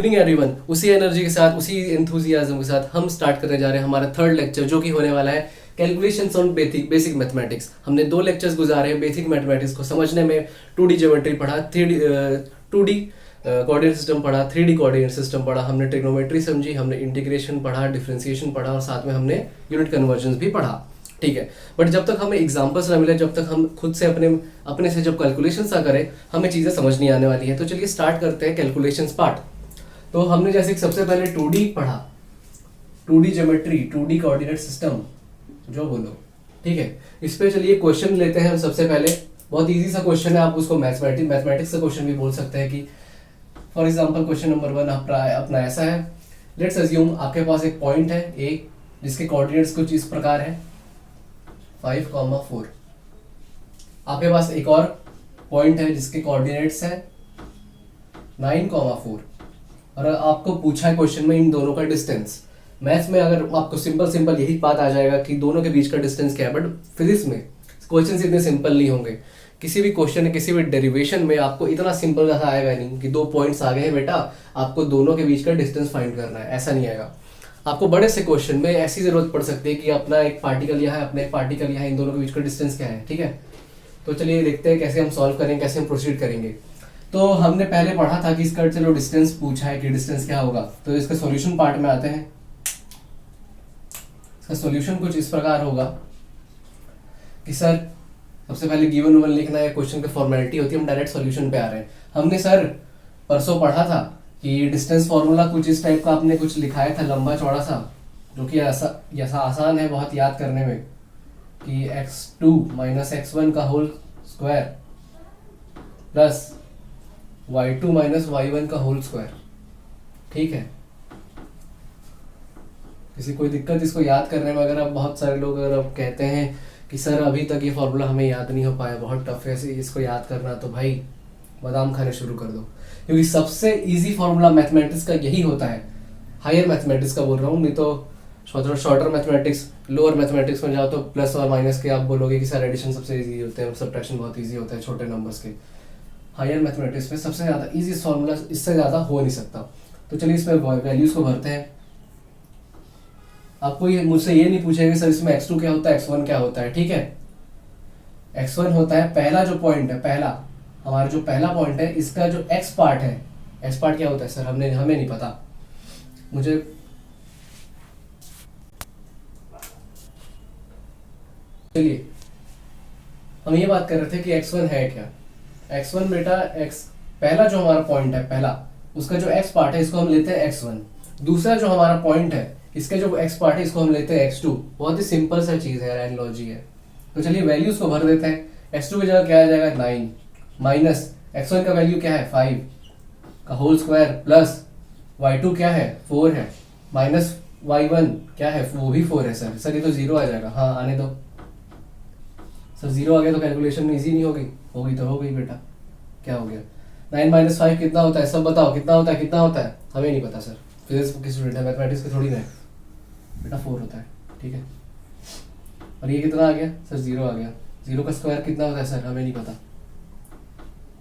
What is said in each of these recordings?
Evening everyone. उसी energy के साथ, उसी एंथुजियाज्म के साथ हम स्टार्ट करने जा रहे हैं हमारा थर्ड लेक्चर, जो कि होने वाला है कैलकुलेशंस ऑन बेसिक मैथमेटिक्स। हमने 2 लेक्चर्स गुजारे हैं बेसिक मैथमेटिक्स को समझने में। 2D ज्योमेट्री पढ़ा, 2D कोऑर्डिनेट सिस्टम पढ़ा, 3D कोऑर्डिनेट सिस्टम पढ़ा, हमने ट्रिग्नोमेट्री समझी, हमने इंटीग्रेशन पढ़ा, डिफरेंशिएशन पढ़ा और साथ में हमने यूनिट कन्वर्जन्स भी पढ़ा। ठीक है, बट जब तक हमें एग्जांपल्स ना मिले, जब तक हम खुद से अपने से जब कैलकुलेशंस ना करें, हमें चीज़ें समझ नहीं आने वाली है। तो चलिए स्टार्ट करते हैं कैलकुलेशंस पार्ट। तो हमने जैसे कि सबसे पहले 2D पढ़ा, 2D geometry, 2D coordinate system जो बोलो, ठीक है। इस पे चलिए क्वेश्चन लेते हैं हम सबसे पहले। बहुत इजी सा क्वेश्चन है, आप उसको मैथमेटिक्स का क्वेश्चन भी बोल सकते हैं। कि फॉर एग्जांपल क्वेश्चन नंबर 1 अपना ऐसा है। लेट्स अज्यूम आपके पास एक पॉइंट है ए, जिसके कोऑर्डिनेट्स कुछ इस प्रकार है 5,4। आपके पास एक और पॉइंट है जिसके कोऑर्डिनेट्स है 9,4 और आपको पूछा है क्वेश्चन में इन दोनों का डिस्टेंस। मैथ्स में अगर आपको सिंपल यही बात आ जाएगा कि दोनों के बीच का डिस्टेंस क्या है, बट फिजिक्स में क्वेश्चन इतने सिंपल नहीं होंगे। किसी भी क्वेश्चन, किसी भी डेरिवेशन में आपको इतना सिंपल ऐसा आएगा नहीं कि 2 पॉइंट्स आ गए हैं बेटा, आपको दोनों के बीच का डिस्टेंस फाइंड करना है, ऐसा नहीं आएगा। आपको बड़े से क्वेश्चन में ऐसी जरूरत पड़ सकती है कि अपना एक पार्टिकल यहाँ है, अपना एक पार्टिकल यहाँ है, इन दोनों के बीच का डिस्टेंस क्या है। ठीक है, तो चलिए देखते हैं कैसे हम सॉल्व करेंगे, कैसे हम प्रोसीड करेंगे। तो हमने पहले पढ़ा था कि इसका चलो डिस्टेंस पूछा है कि डिस्टेंस क्या होगा। तो इसका सॉल्यूशन पार्ट में आते हैं। इसका सॉल्यूशन कुछ इस प्रकार होगा कि सर सबसे पहले गिवन वन लिखना है, क्वेश्चन की फॉर्मेलिटी होती है, हम डायरेक्ट सॉल्यूशन पे आ रहे हैं। हमने सर परसों पढ़ा था कि डिस्टेंस फॉर्मूला कुछ इस टाइप का आपने कुछ लिखाया था, लंबा चौड़ा सा, जो कि ऐसा आसान है बहुत याद करने में कि x2 माइनस x1 का whole square plus y2 minus y1 का होल स्क्वायर। ठीक है, किसी कोई दिक्कत इसको याद करने में? अगर आप बहुत सारे लोग अगर आप कहते हैं कि सर अभी तक ये फॉर्मूला हमें याद नहीं हो पाया, बहुत टफ है इसको याद करना, तो भाई बादाम खाने शुरू कर दो, क्योंकि सबसे इजी फॉर्मूला मैथमेटिक्स का यही होता है। हायर मैथमेटिक्स का बोल रहा हूँ, नहीं तो शॉर्टर मैथमेटिक्स, लोअर मैथमेटिक्स में जाओ तो प्लस और माइनस के आप बोलोगे कि सर एडिशन सबसे इजी होते हैं, सब्ट्रैक्शन बहुत इजी होता है छोटे नंबर्स के। हायर मैथमेटिक्स में सबसे ज़्यादा इजी फॉर्मूला इससे ज़्यादा हो नहीं सकता। तो चलिए इसमें वैल्यूज़ को भरते हैं। आपको ये मुझसे ये नहीं पूछेंगे सर इसमें x2 क्या होता है, x1 क्या होता है। ठीक है, x1 होता है पहला जो पॉइंट है, हमारा जो पहला पॉइंट है, इसका जो x पार्ट है, x पार्ट क्या होता है सर, हमें नहीं पता। मुझे चलिए हम ये बात कर रहे थे कि x1 है क्या। x1 बेटा पहला जो हमारा पॉइंट है, उसका जो x पार्ट है इसको हम लेते हैं x1। दूसरा जो हमारा पॉइंट है, इसके जो x पार्ट है इसको हम लेते हैं x2। बहुत ही सिंपल सा चीज है, एनालॉजी है। तो चलिए वैल्यूज को भर देते हैं। x2 की जगह क्या आ जाएगा 9 माइनस x1 का वैल्यू क्या है 5 का होल स्क्वायर प्लस y2 क्या है 4 है माइनस y1 क्या है वो भी 4 है। सर ये तो 0 आ जाएगा। हाँ आने दो सर, 0 आ गया तो कैलकुलेशन इजी नहीं होगी तो हो गई बेटा। क्या हो गया 9 माइनस 5 कितना होता है, सब बताओ कितना होता है। हमें नहीं पता सर, फिजिक्स की स्टूडेंट है, मैथमेटिक्स के थोड़ी ना है बेटा। 4 होता है। ठीक है, और ये कितना आ गया सर 0 आ गया। 0 का स्क्वायर कितना होता है सर, हमें नहीं पता।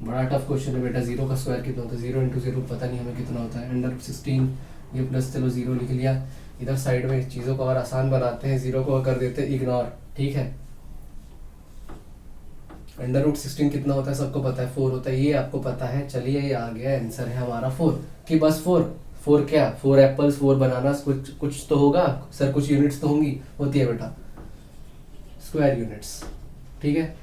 बड़ा टफ क्वेश्चन है बेटा, 0 का स्क्वायर कितना होता है, 0 इंटू 0 पता नहीं हमें कितना होता है। अंडर 16 ये प्लस, चलो 0 लिख लिया। इधर साइड में चीज़ों को और आसान बनाते हैं, 0 को कर देते हैं इग्नोर। ठीक है, अंडर रूट 16 कितना होता है सबको पता है, 4 होता है, ये आपको पता है। चलिए ये आ गया, आंसर है हमारा 4। कि बस 4 क्या, 4 एप्पल्स 4 बनानास, कुछ तो होगा सर, कुछ यूनिट्स तो होती है बेटा, स्क्वायर यूनिट्स। ठीक है,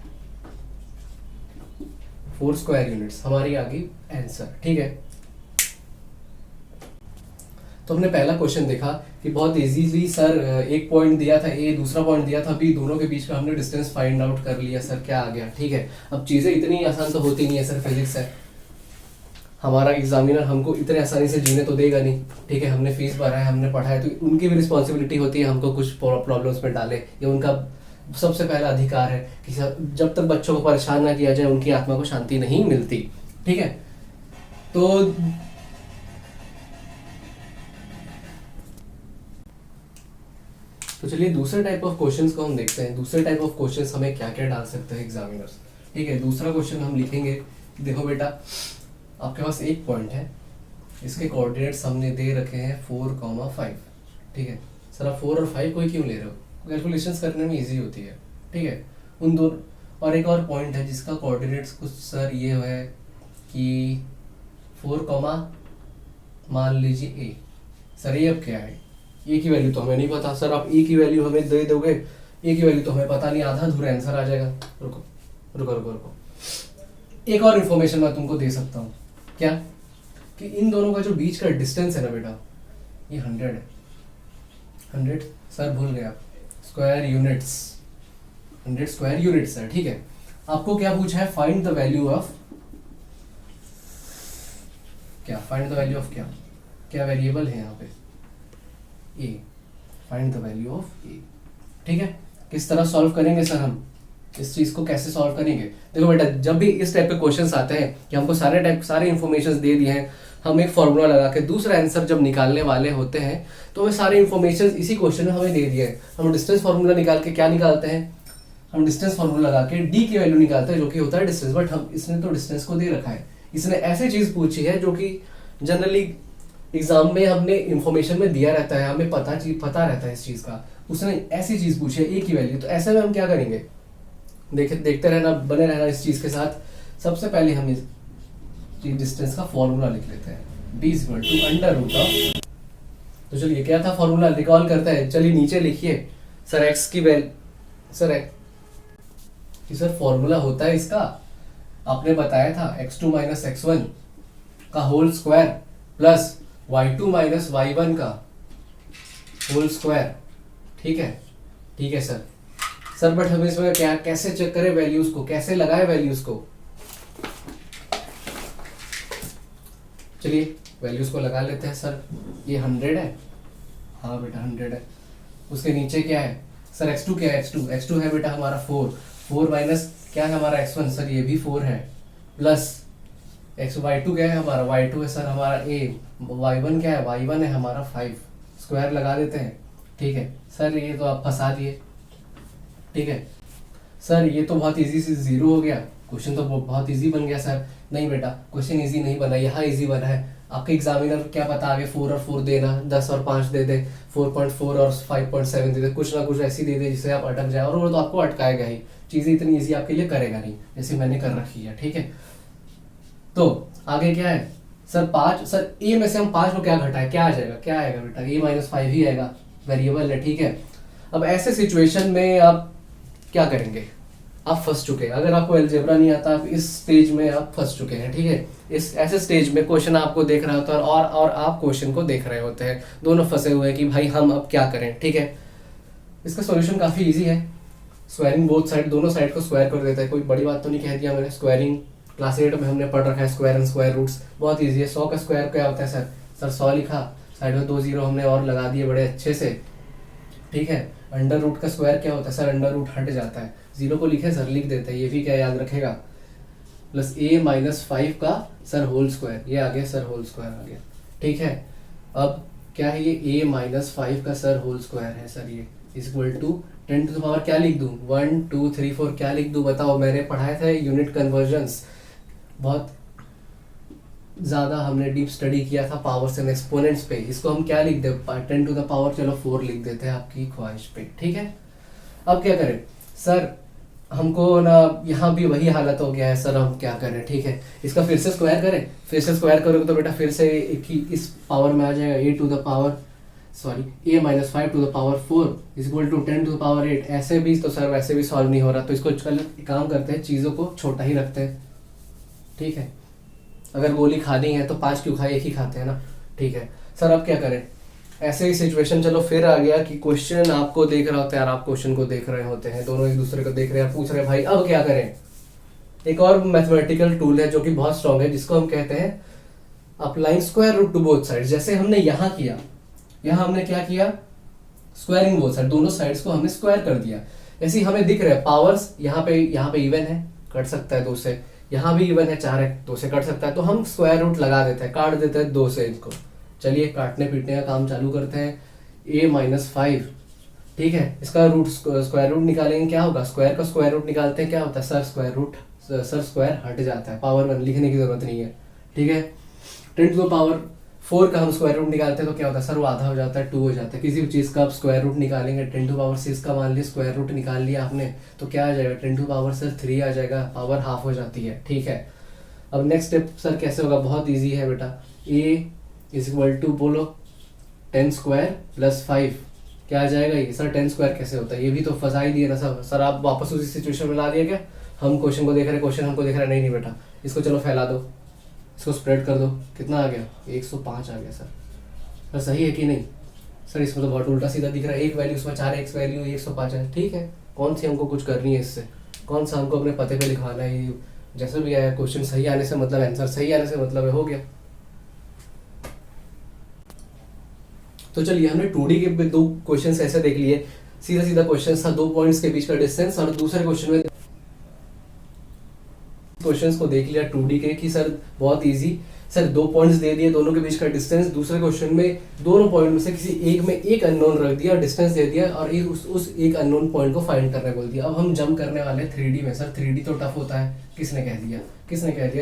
4 स्क्वायर यूनिट्स हमारी आ गई आंसर। ठीक है, तो हमने पहला क्वेश्चन देखा कि बहुत इजीली सर एक पॉइंट दिया था ए, दूसरा पॉइंट दिया था, अभी दोनों के बीच का हमने डिस्टेंस फाइंड आउट कर लिया सर, क्या आ गया। ठीक है, अब चीज़ें इतनी आसान तो होती नहीं है सर, फिजिक्स है, हमारा एग्जामिनर हमको इतने आसानी से जीने तो देगा नहीं। ठीक है, हमने फीस भरा है, हमने पढ़ा है, तो उनकी भी रिस्पॉन्सिबिलिटी होती है हमको कुछ प्रॉब्लम्स में डाले। ये उनका सबसे पहला अधिकार है कि जब तक बच्चों को परेशान ना किया जाए उनकी आत्मा को शांति नहीं मिलती। ठीक है, तो चलिए दूसरे टाइप ऑफ क्वेश्चंस को हम देखते हैं। दूसरे टाइप ऑफ क्वेश्चंस हमें क्या क्या डाल सकते हैं एग्जामिनर्स। ठीक है, दूसरा क्वेश्चन हम लिखेंगे, देखो बेटा आपके पास एक पॉइंट है, इसके कोऑर्डिनेट्स हमने दे रखे हैं 4,5। ठीक है सर, आप 4 और 5 कोई क्यों ले रहे हो? कैलकुलेशंस करने में इजी होती है। ठीक है, उन दोनों। और एक और पॉइंट है जिसका कोऑर्डिनेट्स कुछ सर ये है कि 4, मान लीजिए ए। सर ये अब क्या है? ए की वैल्यू तो हमें नहीं पता। सर आप ए की वैल्यू हमें दे दोगे, ए की वैल्यू तो हमें पता नहीं, आधा अधूरा आंसर आ जाएगा। रुको रुको रुको रुको, एक और इन्फॉर्मेशन मैं तुमको दे सकता हूँ। क्या? कि इन दोनों का जो बीच का डिस्टेंस है ना बेटा, ये 100 है। 100 सर भूल गए आप, स्क्वायर यूनिट्स, 100 स्क्वायर यूनिट्स है। ठीक है, आपको क्या पूछा है? फाइंड द वैल्यू ऑफ क्या? फाइंड द वैल्यू ऑफ क्या? क्या वेरिएबल है यहाँ पे? ए। फाइंड द वैल्यू ऑफ ए। ठीक है, किस तरह सॉल्व करेंगे सर हम इस चीज को? कैसे सॉल्व करेंगे? देखो बेटा, जब भी इस टाइप के क्वेश्चंस आते हैं कि हमको सारे इंफॉर्मेशन दे दिए हैं, हम एक फॉर्मूला लगा के दूसरा आंसर जब निकालने वाले होते हैं तो हमें सारे इंफॉर्मेशन इसी क्वेश्चन में हमें दे दिए हैं। हम डिस्टेंस फार्मूला निकाल के क्या निकालते हैं? हम डिस्टेंस फार्मूला लगा के डी की वैल्यू निकालते हैं जो कि होता है डिस्टेंस। बट हम इसने तो डिस्टेंस को दे रखा है, इसने ऐसी चीज पूछी है जो कि जनरली एग्जाम में हमने इंफॉर्मेशन में दिया रहता है, हमें पता रहता है इस चीज का। उसने ऐसी चीज पूछी है ए की वैल्यू, तो ऐसे में हम क्या करेंगे? देखते रहना, बने रहना इस चीज के साथ। सबसे पहले हम इस डिस्टेंस का फॉर्मूला लिख लेते हैं, d = अंडर रूट ऑफ। तो चलिए, क्या था फॉर्मूला? रिकॉल करते हैं। चलिए नीचे लिखिए सर x की वैल्यू। सर फॉर्मूला होता है इसका, आपने बताया था x2 - x1 का whole square plus y2 - y1 का होल स्क्वायर। ठीक है सर बट हमें इसमें क्या, कैसे चेक करें वैल्यूज को, कैसे लगाए वैल्यूज को? चलिए वैल्यूज को लगा लेते हैं। सर ये 100 है, हाँ बेटा 100 है। उसके नीचे क्या है सर? x2 क्या है? x2 है बेटा हमारा 4 माइनस क्या है हमारा x1? सर ये भी 4 है, प्लस y2 क्या है हमारा? y2 है सर हमारा a। y1 क्या है? y1 है हमारा 5। स्क्वायर लगा देते हैं। ठीक है सर, ये तो आप फंसा दिए। ठीक है सर, ये तो बहुत इजी से 0 हो गया, क्वेश्चन तो बहुत इजी बन गया सर। नहीं बेटा, क्वेश्चन इजी नहीं बना, यहाँ इजी बना है। आपके एग्जामिनर क्या पता आगे 4 और 4 देना, 10 और 5 दे दे, 4.4 और 5.7 दे दे, कुछ ना कुछ ऐसी दे दे जिससे आप अटक जाए, और वो तो आपको अटकाएगा ही, चीजें इतनी इजी आपके लिए करेगा नहीं जैसे मैंने कर रखी है। ठीक है, तो आगे क्या है सर? 5। सर ए में से हम 5 को क्या घटाए? क्या आ जाएगा? क्या आएगा बेटा? a - 5 ही आएगा, वेरिएबल है। ठीक है, अब ऐसे सिचुएशन में आप क्या करेंगे? आप फंस चुके हैं। अगर आपको अलजेब्रा नहीं आता, आप इस स्टेज में आप फंस चुके हैं। ठीक है, इस ऐसे स्टेज में क्वेश्चन आपको देख रहा होता है और आप क्वेश्चन को देख रहे होते हैं, दोनों फंसे हुए हैं कि भाई हम अब क्या करें। ठीक है, इसका सॉल्यूशन काफी इजी है। स्क्वायरिंग बोथ साइड, दोनों साइड को स्क्वायर कर देता है। कोई बड़ी बात तो नहीं कह दिया मैंने। स्क्वायरिंग क्लास 8 में हमने पढ़ रखा है, स्क्वायर एंड स्क्वायर रूट्स, बहुत ईजी है। 100 का स्क्वायर क्या होता है सर? 100 लिखा, साइड में 2 0 हमने और लगा दिए बड़े अच्छे से। ठीक है, अंडर रूट का स्क्वायर क्या होता है सर? अंडर रूट हट जाता है, 0 को लिखे सर, लिख देते हैं, ये भी क्या याद रखेगा? प्लस a - 5 का सर होल स्क्वायर, ये आ गया सर, होल स्क्वायर आ गया। ठीक है, अब क्या है ये? a - 5 का सर होल स्क्वायर है सर, ये equal to 10 to the power क्या लिख दूं? 1 2 3 4 क्या लिख दूं? बताओ, मैंने पढ़ाया था यूनिट कन्वर्जन्स, बहुत ज्यादा हमने डीप स्टडी किया था पावर्स एंड एक्सपोनेंट्स पे। इसको हम क्या लिख दे? 10 टू द पावर, चलो 4 लिख देते हैं आपकी ख्वाहिश पे। ठीक है, अब क्या करें सर? हमको ना यहाँ भी वही हालत हो गया है सर, हम क्या करें? ठीक है, इसका फिर से स्क्वायर करें। फिर से स्क्वायर करोगे तो बेटा फिर से एक ही इस पावर में आ जाएगा, a - 5 to the power 4 equal to 10 to the power 8। ऐसे भी तो सर वैसे भी सॉल्व नहीं हो रहा, तो इसको काम करते हैं, चीज़ों को छोटा ही रखते हैं। ठीक है, अगर गोली खानी है तो 5 क्यों खाए, एक ही खाते हैं ना। ठीक है सर, अब क्या करें? ऐसे ही सिचुएशन चलो फिर आ गया कि क्वेश्चन आपको देख रहा होता है और आप क्वेश्चन को देख रहे होते हैं, दोनों एक दूसरे को देख रहे हैं, पूछ रहे हैं भाई अब क्या करें? एक और मैथमेटिकल टूल है जो कि बहुत स्ट्रॉन्ग है, जिसको हम कहते हैं applying square root to both side. जैसे हमने यहाँ किया, यहाँ हमने क्या किया? स्क्वायरिंग बोथ साइड, दोनों साइड्स को हमने स्क्वायर कर दिया। जैसे ही हमें दिख रहे हैं पावर्स, यहाँ पे इवन है, कट सकता है 2 से, यहाँ भी इवन है 4 है, 2 से कट सकता है, तो हम स्क्वायर रूट लगा देते हैं, काट देते हैं 2 से इसको। चलिए काटने पीटने का काम चालू करते हैं। a - 5, ठीक है, इसका रूट स्क्वायर रूट निकालेंगे, क्या होगा? स्क्वायर का स्क्वायर रूट निकालते हैं, क्या होता है सर? स्क्वायर हट जाता है, पावर 1 लिखने की जरूरत नहीं है। ठीक है, 10 टू द पावर 4 का हम स्क्वायर रूट निकालते हैं तो क्या होता है सर, वो आधा हो जाता है, 2 हो जाता है। किसी भी चीज़ का आप स्क्वायर रूट निकालेंगे, 10⁻6 का मान लिया स्क्वायर रूट निकाल लिया आपने, तो क्या आ जाएगा, 10⁻3 आ जाएगा, पावर हाफ हो जाती है। ठीक है, अब नेक्स्ट स्टेप सर कैसे होगा, बहुत ईजी है बेटा। a इज इक्वल टू बोलो 10 स्क्वायर प्लस 5, क्या आ जाएगा ये सर, 10 स्क्वायर कैसे होता है, ये भी तो फंसा ही दिया ना सर आप वापस उसी सिचुएशन में ला दिया क्या, हम क्वेश्चन को देख रहे हैं, क्वेश्चन हमको देख रहा है, नहीं नहीं बेटा, इसको चलो फैला दो, इसको स्प्रेड कर दो, कितना आ गया, 105 आ गया सर सही है कि नहीं सर, इसमें तो बहुत उल्टा सीधा दिख रहा है, एक वैल्यू उसमें 4 एक्स वैल्यू 105 है। ठीक है, कौन सी हमको कुछ करनी है इससे, कौन सा हमको अपने पते पे लिखवाना है, ये जैसे भी आया क्वेश्चन सही आने से मतलब, आंसर सही आने से मतलब है, हो गया। तो चलिए हमने 2D के 2 क्वेश्चंस ऐसे देख लिए, सीधा सीधा क्वेश्चन था, 2 पॉइंट्स के बीच का डिस्टेंस, और दूसरे क्वेश्चन में क्वेश्चंस को देख लिया 2D के कि सर बहुत इजी, सर 2 पॉइंट्स दे दिए, दोनों के बीच का डिस्टेंस, दूसरे क्वेश्चन में दोनों पॉइंट में से किसी एक में एक अननोन रख दिया, डिस्टेंस दे दिया, और उस एक अननोन पॉइंट को फाइंड करने बोल दिया। अब हम जंप करने वाले 3D में। सर 3D तो टफ होता है, किसने कह दिया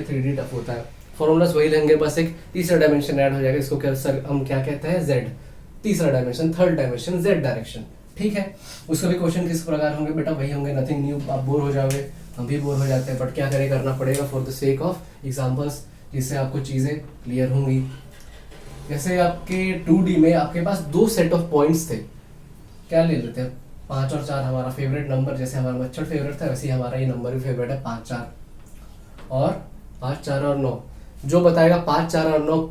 3D टफ होता है, फॉर्मूलाज वही लेंगे, बस एक तीसरा डायमेंशन ऐड हो जाएगा, इसको क्या सर हम क्या कहते हैं, Z, तीसरा dimension, third dimension Z direction. ठीक है, उसके भी क्वेश्चन किस प्रकार होंगे बेटा, वही होंगे, नथिंग न्यू, आप बोर हो जाओगे, हम भी बोर हो जाते हैं, बट क्या करें, करना पड़ेगा for the sake of examples, जिससे आपको चीज़ें क्लियर होंगी। जैसे आपके 2D में आपके पास 2 सेट ऑफ पॉइंट्स थे, क्या ले लेते हैं, 5 और 4 हमारा फेवरेट नंबर, जैसे हमारा मच्छर फेवरेट था वैसे ही हमारा ये नंबर भी फेवरेट है, 5 4 और 9। जो बताएगा 5 4 और 9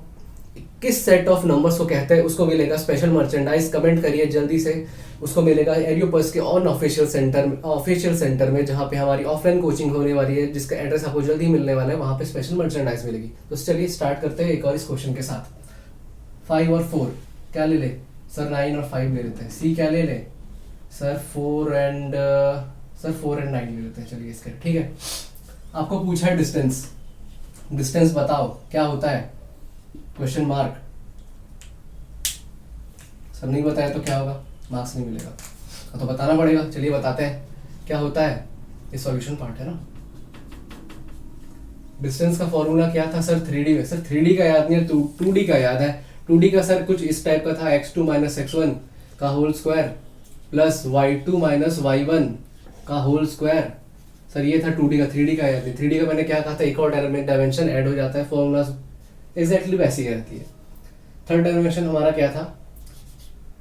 किस सेट ऑफ नंबर्स को कहते हैं, उसको मिलेगा स्पेशल मर्चेंडाइज, कमेंट करिए जल्दी से, उसको मिलेगा एरियोपस के ऑन ऑफिशियल सेंटर में, जहाँ पे हमारी ऑफलाइन कोचिंग होने वाली है, जिसका एड्रेस आपको जल्दी मिलने वाला है, वहाँ पे स्पेशल मर्चेंडाइज मिलेगी। तो चलिए स्टार्ट करते हैं एक और इस क्वेश्चन के साथ। 5 और 4 क्या ले ले सर, 9 और 5 ले लेते हैं। सी क्या ले ले सर, 4 एंड 9 ले लेते हैं। चलिए इसके ठीक है, आपको पूछा है डिस्टेंस बताओ क्या होता है, क्वेश्चन मार्क। सर नहीं बताया तो क्या होगा, मार्क्स नहीं मिलेगा, तो बताना पड़ेगा। चलिए बताते हैं क्या होता है, ये सॉल्यूशन पार्ट है ना। डिस्टेंस का फॉर्मूला क्या था सर 3D में, सर 3D का याद नहीं है, 2D का याद है। 2D का सर कुछ इस टाइप का था, x2 - x1 का whole square plus y2 - y1 का होल स्क्वायर। सर ये था 2D का, 3D का याद नहीं। 3D का मैंने क्या कहा था, एक और डायमेंशन ऐड हो जाता है, फॉर्मूला एग्जैक्टली वैसी रहती है। थर्ड डायमेंशन हमारा क्या था,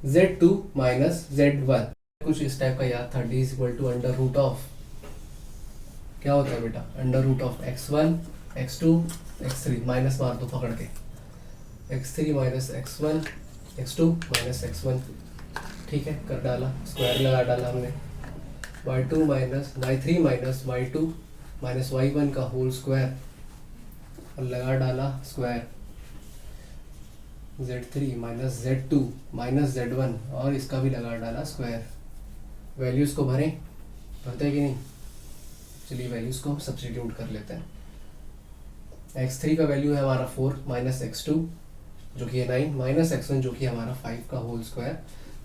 z2 - z1, कुछ इस टाइप का याद था, d = अंडर रूट ऑफ, क्या होता है बेटा, under root of x1 x2 x3, minus मार दो पकड़ के, x3 - x1 x2 - x1। ठीक है, कर डाला, स्क्वायर लगा डाला हमने, y3 - y2 - y1 का होल स्क्वायर, और लगा डाला स्क्वायर, z3 - z2 - z1, और इसका भी लगा डाला स्क्वायर। वैल्यूज को भरें, भरते हैं कि नहीं, चलिए वैल्यूज को सब्स्टिट्यूट कर लेते हैं। x3 का वैल्यू है हमारा 4 - x2 जो कि है 9 - x1 जो कि हमारा 5 का होल स्क्वायर,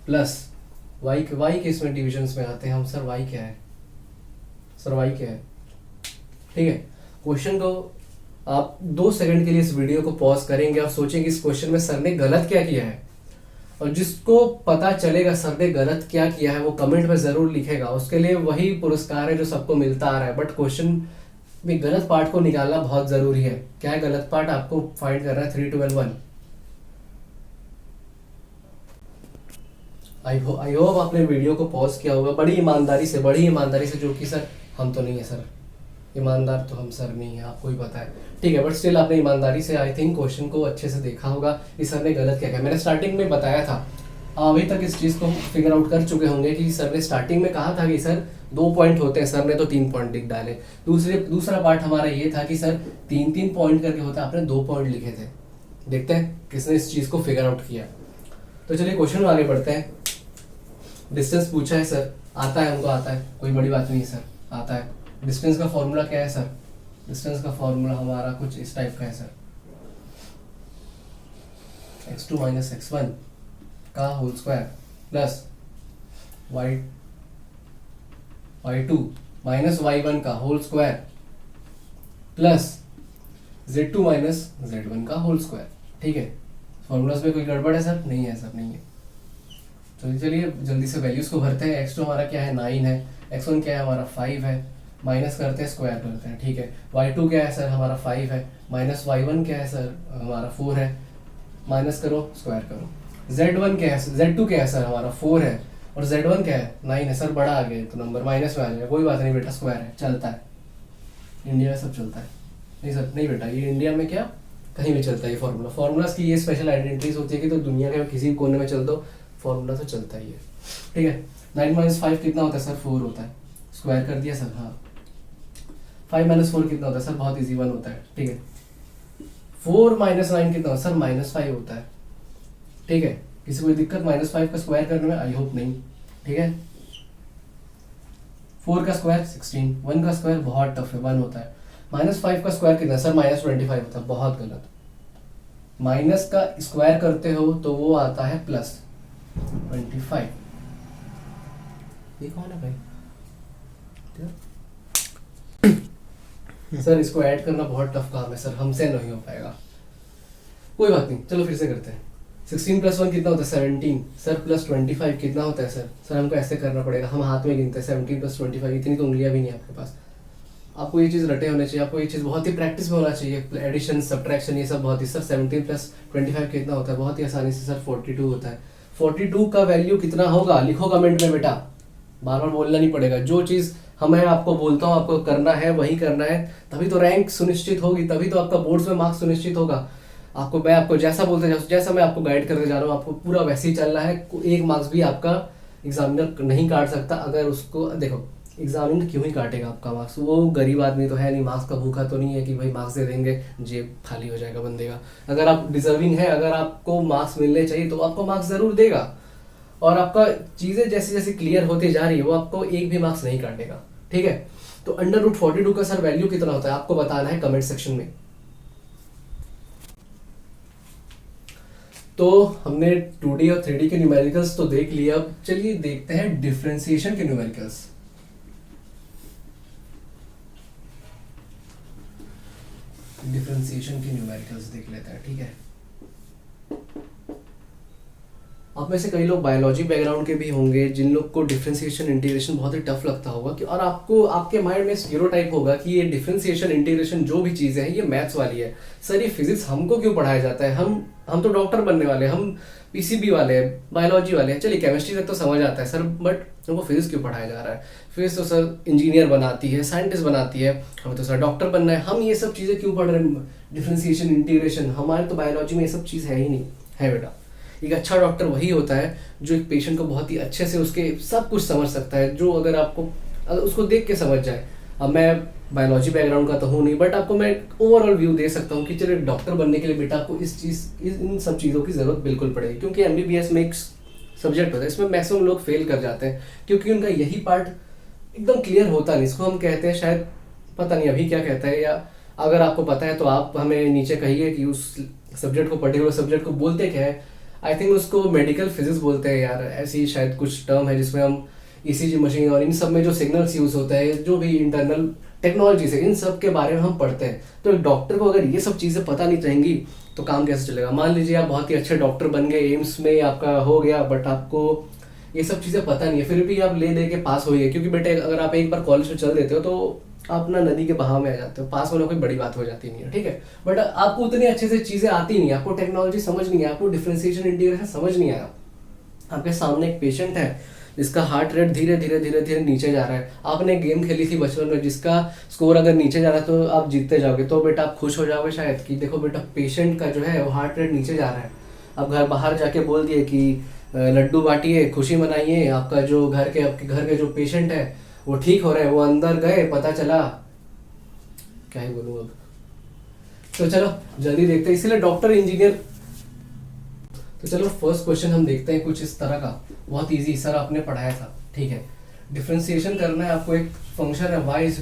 प्लस y के इसमें डिविजन्स में आते हैं हम। सर y क्या है, सर y क्या है। ठीक है, क्वेश्चन को आप 2 सेकंड के लिए इस वीडियो को पॉज करेंगे और सोचेंगे इस क्वेश्चन में सर ने गलत क्या किया है, और जिसको पता चलेगा सर ने गलत क्या किया है वो कमेंट में जरूर लिखेगा, उसके लिए वही पुरस्कार है जो सबको मिलता आ रहा है। बट क्वेश्चन में गलत पार्ट को निकालना बहुत जरूरी है। क्या है गलत पार्ट, आपको फाइंड करना है 3 2 1 1। आई होप आपने वीडियो को पॉज किया होगा बड़ी ईमानदारी से, जो कि सर हम तो नहीं है सर, ईमानदार तो हम सर नहीं है, आपको ही पता है। ठीक है, बट स्टिल आपने ईमानदारी से आई थिंक क्वेश्चन को अच्छे से देखा होगा कि सर ने गलत क्या किया। मैंने स्टार्टिंग में बताया था, अभी तक इस चीज़ को फिगर आउट कर चुके होंगे कि सर ने स्टार्टिंग में कहा था कि सर 2 पॉइंट होते हैं, सर ने तो 3 पॉइंट लिख डाले। दूसरा पार्ट हमारा ये था कि सर 3 पॉइंट करके होता है, आपने 2 पॉइंट लिखे थे। देखते हैं किसने इस चीज़ को फिगर आउट किया। तो चलिए क्वेश्चन में आगे बढ़ते हैं। डिस्टेंस पूछा है सर, आता है हमको, आता है, कोई बड़ी बात नहीं है सर, आता है। डिस्टेंस का फॉर्मूला क्या है सर, डिस्टेंस का फॉर्मूला हमारा कुछ इस टाइप का है सर, x2 - x1 का whole square plus y2 - y1 का whole square plus z2 - z1 का होल स्क्वायर। ठीक है, फॉर्मूलाज में कोई गड़बड़ है सर? नहीं है सर, नहीं है। तो चलिए जल्दी से वैल्यूज को भरते हैं। x2 हमारा क्या है 9 है, x1 क्या है हमारा 5 है, माइनस करते हैं स्क्वायर करते हैं, ठीक है। y2 क्या है सर हमारा 5 है, माइनस y1 क्या है सर हमारा 4 है, माइनस करो स्क्वायर करो। z1 क्या है, z2 क्या है सर हमारा 4 है, और z1 क्या है 9 है। सर बड़ा आ गया तो नंबर माइनस में आ जाएगा, कोई बात नहीं बेटा, स्क्वायर है, चलता है, इंडिया में सब चलता है। नहीं सर नहीं बेटा, ये इंडिया में क्या कहीं भी चलता है ये फार्मूला। फार्मूलाज की ये स्पेशल आइडेंटिटीज होती है कि तो दुनिया के किसी कोने में चल दो फार्मूला तो चलता ही है, ठीक है। 9 माइनस 5 कितना होता है सर? 4 होता है, स्क्वायर कर दिया सर। हाँ 5 माइनस 4 कितना होता है सर? बहुत इजी 1 होता है, ठीक है। 4 माइनस 9 कितना होता है सर? माइनस 5 होता है, ठीक है। किसी को कोई दिक्कत -5 का स्क्वायर करने में? आई होप नहीं, ठीक है। 4 का स्क्वायर 16, 1 का स्क्वायर बहुत टफ है, 1 होता है। -5 का स्क्वायर कितना सर? -25 होता है, बहुत गलत। माइनस का स्क्वायर करते हो तो वो आता है +25। ये कौन है भाई? सर इसको ऐड करना बहुत टफ काम है सर, हमसे नहीं हो पाएगा। कोई बात नहीं, चलो फिर से करते हैं। 16 + 1 कितना होता है? 17 सर, +25 कितना होता है सर? सर हमको ऐसे करना पड़ेगा, हम हाथ में गिनते हैं। 17 + 25, इतनी तो उंगलियां भी नहीं आपके पास। आपको ये चीज़ रटे होने चाहिए, आपको ये चीज़ बहुत ही प्रैक्टिस में होना चाहिए। एडिशन सब्ट्रैक्शन ये सब बहुत ही। सर 17 + 25 कितना होता है? बहुत ही आसानी से सर 42 होता है। 42 का वैल्यू कितना होगा? लिखो कमेंट में बेटा, बार बार बोलना नहीं पड़ेगा। जो चीज़ हमें आपको बोलता हूँ आपको करना है वही करना है, तभी तो रैंक सुनिश्चित होगी, तभी तो आपका बोर्ड्स में मार्क्स सुनिश्चित होगा। मैं आपको जैसा बोलते जा, जैसा मैं आपको गाइड करते जा रहा हूँ, आपको पूरा वैसे ही चलना है। एक मार्क्स भी आपका एग्जामिनर नहीं काट सकता। अगर उसको देखो, एग्जामिनर क्यों ही काटेगा आपका मार्क्स? वो गरीब आदमी तो है नहीं, मार्क्स का भूखा तो नहीं है कि भाई मार्क्स दे देंगे जेब खाली हो जाएगा बंदे का। अगर आप डिजर्विंग है, अगर आपको मार्क्स मिलने चाहिए तो आपको मार्क्स जरूर देगा। और आपका चीज़ें जैसे जैसे क्लियर होती जा रही है वो आपको एक भी मार्क्स नहीं काटेगा, ठीक है। तो √42 का सर वैल्यू कितना होता है आपको बताना है कमेंट सेक्शन में। तो हमने 2D और 3D के न्यूमेरिकल्स तो देख लिया, अब चलिए देखते हैं डिफरेंशिएशन के न्यूमेरिकल्स। डिफरेंशिएशन के न्यूमेरिकल्स देख लेते हैं, ठीक है। आप में से कई लोग बायोलॉजी बैकग्राउंड के भी होंगे जिन लोग को डिफरेंशिएशन इंटीग्रेशन बहुत ही टफ लगता होगा कि, और आपको आपके माइंड में स्टीरियोटाइप होगा कि ये डिफरेंशिएशन इंटीग्रेशन जो भी चीज़ें हैं ये मैथ्स वाली है। सर ये फिजिक्स हमको क्यों पढ़ाया जाता है? हम तो डॉक्टर बनने वाले हैं, हम पीसीबी वाले हैं, बायोलॉजी वाले हैं। चलिए केमिस्ट्री तक तो समझ आता है सर, बट हमको फिजिक्स क्यों पढ़ाया जा रहा है? फिजिक्स तो सर इंजीनियर बनाती है, साइंटिस्ट बनाती है, हमें तो सर डॉक्टर बनना है, हम ये सब चीज़ें क्यों पढ़ रहे हैं? डिफरेंशिएशन इंटीग्रेशन हमारे तो बायोलॉजी में ये सब चीज़ है ही नहीं है बेटा। एक अच्छा डॉक्टर वही होता है जो एक पेशेंट को बहुत ही अच्छे से उसके सब कुछ समझ सकता है, जो अगर उसको देख के समझ जाए। अब मैं बायोलॉजी बैकग्राउंड का तो हूँ नहीं, बट आपको मैं ओवरऑल व्यू दे सकता हूँ कि चलो डॉक्टर बनने के लिए बेटा आपको इन सब चीज़ों की ज़रूरत बिल्कुल पड़ेगी, क्योंकि एमबीबीएस में एक सब्जेक्ट होता है, इसमें मैक्सिमम लोग फेल कर जाते हैं क्योंकि उनका यही पार्ट एकदम क्लियर होता नहीं। इसको हम कहते हैं शायद, पता नहीं अभी क्या कहता है, या अगर आपको पता है तो आप हमें नीचे कहिए कि उस सब्जेक्ट को, पर्टिकुलर सब्जेक्ट को बोलते क्या है। आई थिंक उसको मेडिकल फिजिक्स बोलते हैं यार, ऐसी शायद कुछ टर्म है जिसमें हम ईसीजी मशीन और इन सब में जो सिग्नल्स यूज होता है, जो भी इंटरनल टेक्नोलॉजी से, इन सब के बारे में हम पढ़ते हैं। तो एक डॉक्टर को अगर ये सब चीज़ें पता नहीं रहेंगी तो काम कैसे चलेगा? मान लीजिए आप बहुत ही अच्छे डॉक्टर बन गए, एम्स में आपका हो गया, बट आपको ये सब चीज़ें पता नहीं है, फिर भी आप ले दे के पास हो गए, क्योंकि बेटे अगर आप एक बार कॉलेज में चल देते हो तो आप ना नदी के बहाव में आ जाते हो, पास होना कोई बड़ी बात हो जाती नहीं है, ठीक है। बट आपको उतनी अच्छे से चीज़ें आती नहीं है, आपको टेक्नोलॉजी समझ नहीं है, आपको डिफरेंशिएशन इंटीग्रेशन समझ नहीं आया। आपके सामने एक पेशेंट है जिसका हार्ट रेट धीरे धीरे धीरे धीरे नीचे जा रहा है। आपने गेम खेली थी बचपन में, जिसका स्कोर अगर नीचे जा रहा है तो आप जीतते जाओगे, तो बेटा आप खुश हो जाओगे शायद कि देखो बेटा पेशेंट का जो है वो हार्ट रेट नीचे जा रहा है। अब घर बाहर जाके बोल दिए कि लड्डू बांटिए, खुशी मनाइए, आपका जो आपके घर के जो पेशेंट है वो ठीक हो रहा है। वो अंदर गए, पता चला, क्या ही बोलूँ अब। तो चलो जल्दी देखते हैं, इसीलिए डॉक्टर इंजीनियर। तो चलो फर्स्ट क्वेश्चन हम देखते हैं कुछ इस तरह का, बहुत इजी, सर आपने पढ़ाया था, ठीक है। डिफरेंशिएशन करना है आपको, एक फंक्शन है y =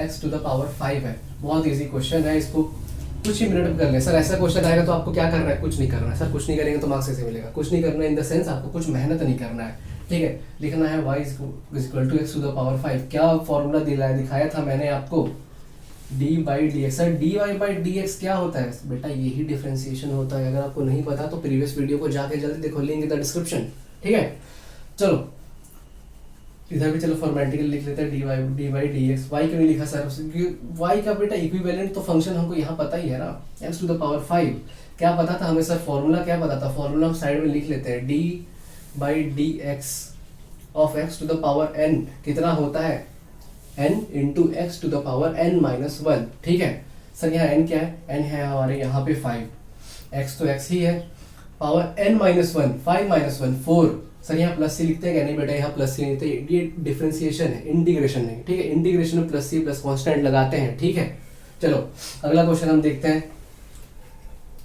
x⁵ है, बहुत इजी क्वेश्चन है, इसको कुछ ही मिनट में कर ले। सर ऐसा क्वेश्चन आएगा तो आपको क्या करना है? कुछ नहीं करना है। सर कुछ नहीं करेंगे तो मार्क्स कैसे मिलेगा? कुछ नहीं करना इन द सेंस आपको कुछ मेहनत नहीं करना है, ठीक है। लिखना है y = x⁵। क्या फॉर्मूला दिखाया था मैंने आपको? D by d x. Sir d y by d x क्या होता है बेटा, यही डिफ्रेंसिएशन होता है। अगर आपको नहीं पता तो प्रीवियस वीडियो को जाके जल्दी देखो, लिंक इन द डिस्क्रिप्शन। ठीक है, चलो इधर भी चलो फॉर्मेटिकली लिख लेते हैं d by d x. Y क्यों नहीं लिखा सर, क्योंकि वाई का बेटा इक्विवेलेंट तो फंक्शन हमको यहाँ पता ही है ना, एक्स टू द पावर 5। क्या पता था हमें सर, फॉर्मूला क्या पता था, फॉर्मूला हम साइड में लिख लेते हैं, d by d x of x to the power n कितना होता है, n into x to the power n minus 1। ठीक है सर, यहाँ n क्या है, n है हमारे यहाँ पे 5, x तो x ही है, power n minus 1, 5 minus 1 4। Sir यहाँ प्लस सी लिखते हैं क्या, नहीं बेटा यहाँ प्लस सी नहीं लिखते, ये डिफरेंशिएशन है, इंटीग्रेशन नहीं। ठीक है, इंटीग्रेशन में प्लस सी प्लस कॉन्स्टेंट लगाते हैं। ठीक है, चलो अगला क्वेश्चन हम देखते हैं।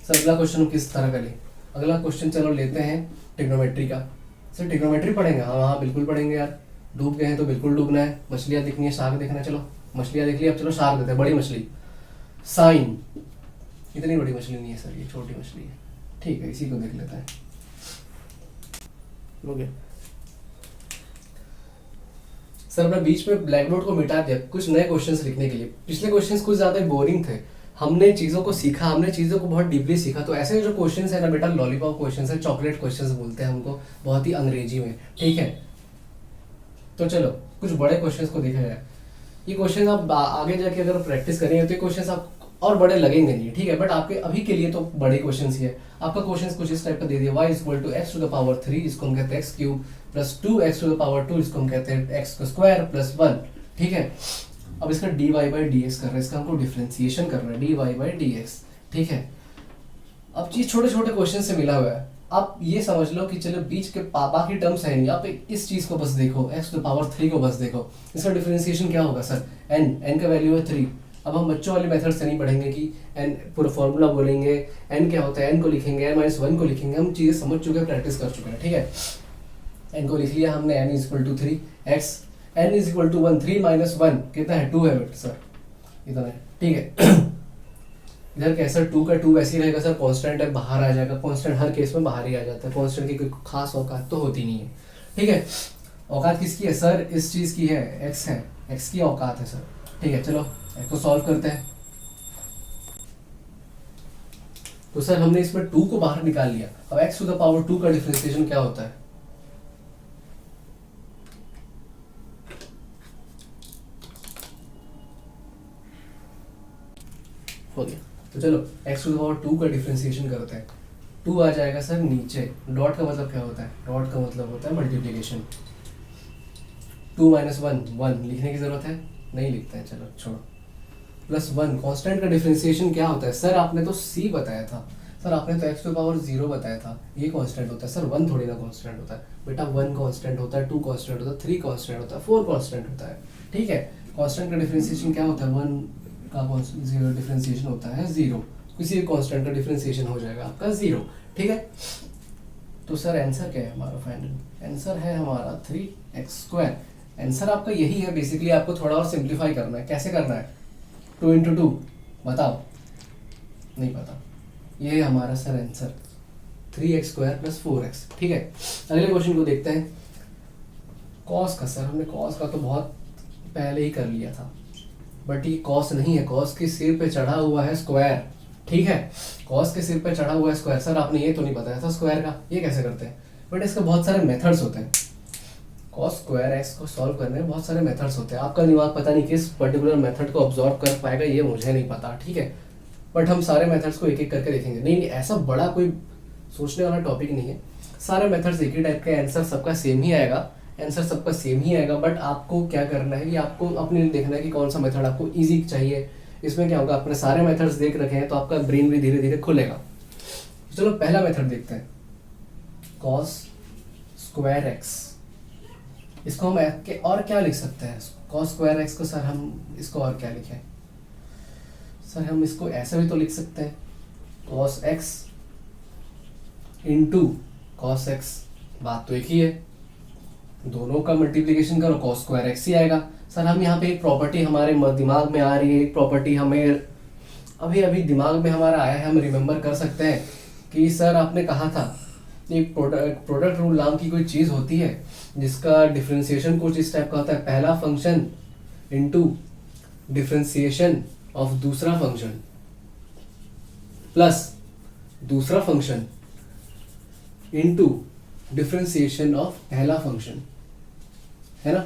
सर अगला क्वेश्चन हम किस तरह का लें, अगला क्वेश्चन चलो लेते हैं ट्रिग्नोमेट्री का। सर ट्रिग्नोमेट्री पढ़ेंगे, हाँ हाँ बिल्कुल पढ़ेंगे यार, डूब गए हैं तो बिल्कुल डूबना है। मछलियाँ देखनी है, शार्क देखना है, चलो मछलियाँ देख ली, अब चलो शार्क देते हैं, बड़ी मछली साइन। इतनी बड़ी मछली नहीं है सर, ये छोटी मछली है। ठीक है, इसी को देख लेते हैं। हो गया सर, हमने बीच में ब्लैक बोर्ड को मिटा दिया कुछ नए क्वेश्चंस लिखने के लिए। पिछले क्वेश्चंस कुछ ज्यादा बोरिंग थे, हमने चीजों को सीखा, हमने चीजों को बहुत डीपली सीखा। तो ऐसे जो क्वेश्चंस है ना बेटा, लॉलीपॉप क्वेश्चंस है, चॉकलेट क्वेश्चंस बोलते हैं हमको, बहुत ही अंग्रेजी में। ठीक है, तो चलो कुछ बड़े क्वेश्चंस को देखा जाए। ये क्वेश्चन आप आगे जाके अगर प्रैक्टिस करेंगे तो ये क्वेश्चंस आप और बड़े लगेंगे नहीं। ठीक है, बट आपके अभी के लिए तो बड़े क्वेश्चंस ही है। आपका क्वेश्चंस कुछ इस टाइप का दे दिया, y equal to x to the power 3, इसको हम कहते हैं x cube, plus 2x to the power 2, इसको हम कहते हैं एक्स स्क्वायर प्लस 1। ठीक है, अब इसका dy बाई डी एक्स कर रहे हैं, इसका हमको डिफरेंशिएशन करना है, dy बाई डी एक्स। ठीक है, अब चीज छोटे छोटे क्वेश्चन से मिला हुआ है। आप ये समझ लो कि चलो बीच के बाकी टर्म्स है नहीं, आप इस चीज को बस देखो, x टू द पावर 3 को बस देखो। इसका डिफरेंशिएशन क्या होगा सर, n का वैल्यू है 3। अब हम बच्चों वाले मेथड से नहीं पढ़ेंगे कि n पूरा फॉर्मूला बोलेंगे, n क्या होता है, n को लिखेंगे, n माइनस 1 को लिखेंगे। हम चीजें समझ चुके हैं, प्रैक्टिस कर चुके हैं। ठीक है, n को लिख लिया हमने, n is equal to 3, x n is equal to 1, 3 minus 1 कितना है, 2 है बेटा सर, इतना है। ठीक है, इधर कैसा 2 का 2 वैसे ही रहेगा सर, कांस्टेंट है बाहर आ जाएगा, कांस्टेंट हर केस में बाहर ही आ जाता है, कांस्टेंट की कोई खास औकात तो होती नहीं है। ठीक है, औकात किसकी है सर, इस चीज की है, x है, x की औकात है सर। ठीक है, चलो इसको सॉल्व करते हैं। तो सर हमने इसमें 2 को बाहर निकाल लिया। अब x टू द पावर 2 का डिफरेंशिएशन क्या होता है, हो गया। तो चलो x टू द पावर 2 का डिफरेंशिएशन करते हैं। 2 आ जाएगा सर नीचे, डॉट का मतलब क्या होता है, डॉट का मतलब होता है मल्टीप्लिकेशन। 2 माइनस 1, 1 लिखने की जरूरत है, नहीं लिखते हैं, चलो छोड़ो, प्लस 1। कांस्टेंट का डिफरेंशिएशन क्या होता है सर, आपने तो c बताया था सर, आपने तो x टू द पावर 0 बताया था, ये कांस्टेंट होता है सर, 1 थोड़ी ना कांस्टेंट होता है बेटा, 1 कांस्टेंट होता है, 2 कांस्टेंट होता है, 3 कांस्टेंट होता है, 4 कांस्टेंट होता है। ठीक है, कांस्टेंट का डिफरेंशिएशन क्या होता है, 1 का जीरो डिफरेंशिएशन होता है 0, किसी भी कांस्टेंट का डिफरेंशिएशन हो जाएगा आपका 0। ठीक है, तो सर आंसर क्या है हमारा, फाइनल आंसर है हमारा 3x²। आंसर आपका यही है, बेसिकली आपको थोड़ा और सिंप्लीफाई करना है। कैसे करना है, 2 इंटू 2 बताओ, नहीं पता, ये है हमारा sir answer 3x² plus 4x। ठीक है, अगले क्वेश्चन को देखते हैं। कॉस का, सर हमने कॉस का तो बहुत पहले ही कर लिया था, बट ये कॉस नहीं है, कॉस के सिर पे चढ़ा हुआ है स्क्वायर। ठीक है, कॉस के सिर पे चढ़ा हुआ है स्क्वायर। सर आपने ये तो नहीं बताया था स्क्वायर का, ये कैसे करते हैं, बट इसके बहुत सारे मेथड्स होते हैं। कॉस स्क्वायर एक्स को सॉल्व करने में बहुत सारे मेथड्स होते हैं। आपका दिमाग पता नहीं किस पर्टिकुलर मेथड को ऑब्जॉर्व कर पाएगा, ये मुझे नहीं पता। ठीक है, बट हम सारे मेथड्स को एक एक करके देखेंगे। नहीं नहीं, ऐसा बड़ा कोई सोचने वाला टॉपिक नहीं है, सारे मेथड्स एक ही टाइप के, आंसर सबका सेम ही आएगा, आंसर सबका सेम ही आएगा। बट आपको क्या करना है कि आपको अपने लिए देखना है कि कौन सा मेथड आपको इजी चाहिए। इसमें क्या होगा, आपने सारे मेथड्स देख रखे हैं तो आपका ब्रेन भी धीरे धीरे खुलेगा। चलो पहला मेथड देखते हैं, कॉस स्क्वायर एक्स। इसको हम और क्या लिख सकते हैं, कॉस स्क्वायर एक्स को सर हम इसको और क्या लिखें, सर हम इसको ऐसा भी तो लिख सकते हैं, cos x into cos x. बात तो एक ही है, दोनों का मल्टीप्लिकेशन करो कॉस स्क्वायर एक्स ही आएगा। सर हम यहाँ पे एक प्रॉपर्टी हमारे दिमाग में आ रही है, एक प्रॉपर्टी हमें अभी अभी दिमाग में हमारा आया है, हम रिमेम्बर कर सकते हैं कि सर आपने कहा था एक प्रोडक्ट रूल नाम की कोई चीज़ होती है जिसका डिफरेंशिएशन कुछ इस टाइप का होता है, पहला फंक्शन इंटू डिफरेंशिएशन ऑफ दूसरा फंक्शन प्लस दूसरा फंक्शन इनटू डिफरेंशिएशन ऑफ पहला फंक्शन, है ना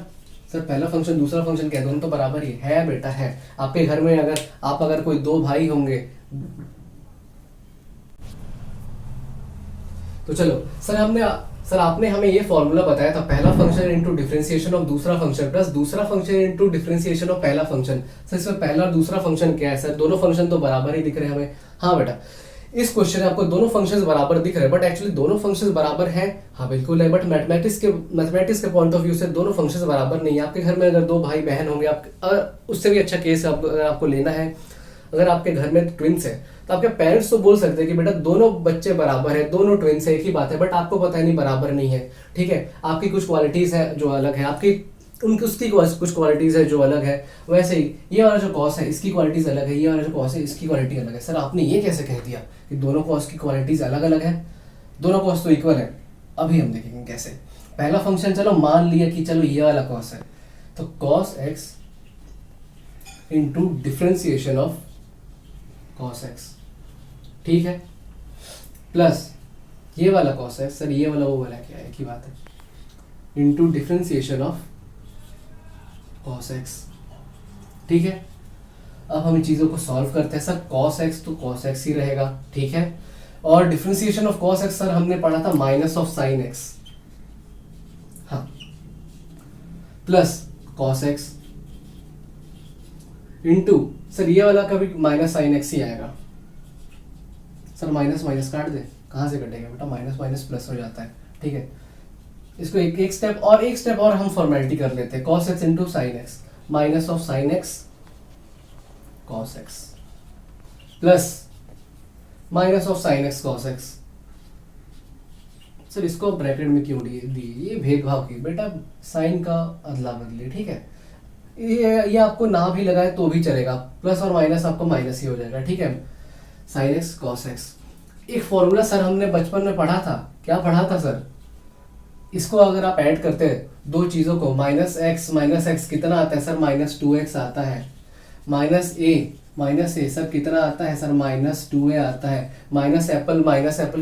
सर? पहला फंक्शन दूसरा फंक्शन क्या है, दोनों तो बराबर ही है बेटा, है। आपके घर में अगर कोई दो भाई होंगे तो चलो सर आपने हमें ये फॉर्मूला बताया था, पहला फंक्शन इनटू डिफरेंशिएशन ऑफ दूसरा फंक्शन प्लस दूसरा फंक्शन इनटू डिफरेंशिएशन ऑफ पहला फंक्शन। सर इसमें पहला और दूसरा फंक्शन क्या है सर? दोनों फंक्शन तो बराबर ही दिख रहे हैं हमें। हाँ बेटा, इस क्वेश्चन में आपको दोनों फंक्शंस बराबर दिख रहे हैं, बट एक्चुअली दोनों फंक्शंस बराबर हैं? हाँ बिल्कुल है, बट मैथमेटिक्स के पॉइंट ऑफ व्यू से दोनों फंक्शंस बराबर नहीं है। आपके घर में अगर दो भाई बहन होंगे, उससे भी अच्छा केस आपको लेना है, अगर आपके घर में ट्विंस है तो आपके पेरेंट्स तो बोल सकते हैं कि बेटा दोनों बच्चे बराबर है, दोनों ट्विंस है, एक ही बात है, बट आपको पता नहीं बराबर नहीं है। ठीक है, आपकी कुछ क्वालिटीज है जो अलग है, उसकी कुछ क्वालिटीज है जो अलग है। वैसे ही ये वाला जो कॉस है इसकी क्वालिटीज अलग है, ये वाला जो कॉस है इसकी क्वालिटी अलग है। सर आपने ये कैसे कह दिया कि दोनों कॉस की क्वालिटीज अलग अलग है? दोनों कॉस तो इक्वल है। अभी हम देखेंगे कैसे। पहला फंक्शन चलो मान लिया कि चलो ये वाला कॉस है, तो cos x into differentiation of cos x, ठीक है, प्लस ये वाला कॉस है, सर ये वाला वो वाला क्या है, एक ही बात है, into differentiation of cos x. ठीक है, अब हम इन चीजों को सॉल्व करते हैं। सर कॉस एक्स तो कॉस एक्स ही रहेगा, ठीक है, और differentiation of cos x sir हमने पढ़ा था माइनस ऑफ साइन एक्स, हाँ, plus cos x into sir ये वाला कभी माइनस साइन एक्स ही आएगा। सर माइनस माइनस काट दे, कहाँ से कटेगा बेटा, माइनस माइनस प्लस हो जाता है। ठीक है, इसको एक स्टेप और हम फॉर्मेलिटी कर लेते हैं। Cos x into sine X, minus of sine X cos x plus minus of sine X cos x. Sir इसको ब्रैकेट में क्यों दी? ये भेदभाव की बेटा, साइन का अदला बदली, ठीक है, ये आपको ना भी लगाए तो भी चलेगा, प्लस और माइनस आपको माइनस ही हो जाएगा। ठीक है, साइन एक्स कॉस एक्स। एक फॉर्मूला सर हमने बचपन में पढ़ा था, क्या पढ़ा था सर? इसको अगर आप ऐड करते हैं दो चीजों को, माइनस एक्स कितना आता है सर? माइनस 2x आता है। माइनस ए सर कितना आता है सर? माइनस 2a आता है। माइनस एप्पल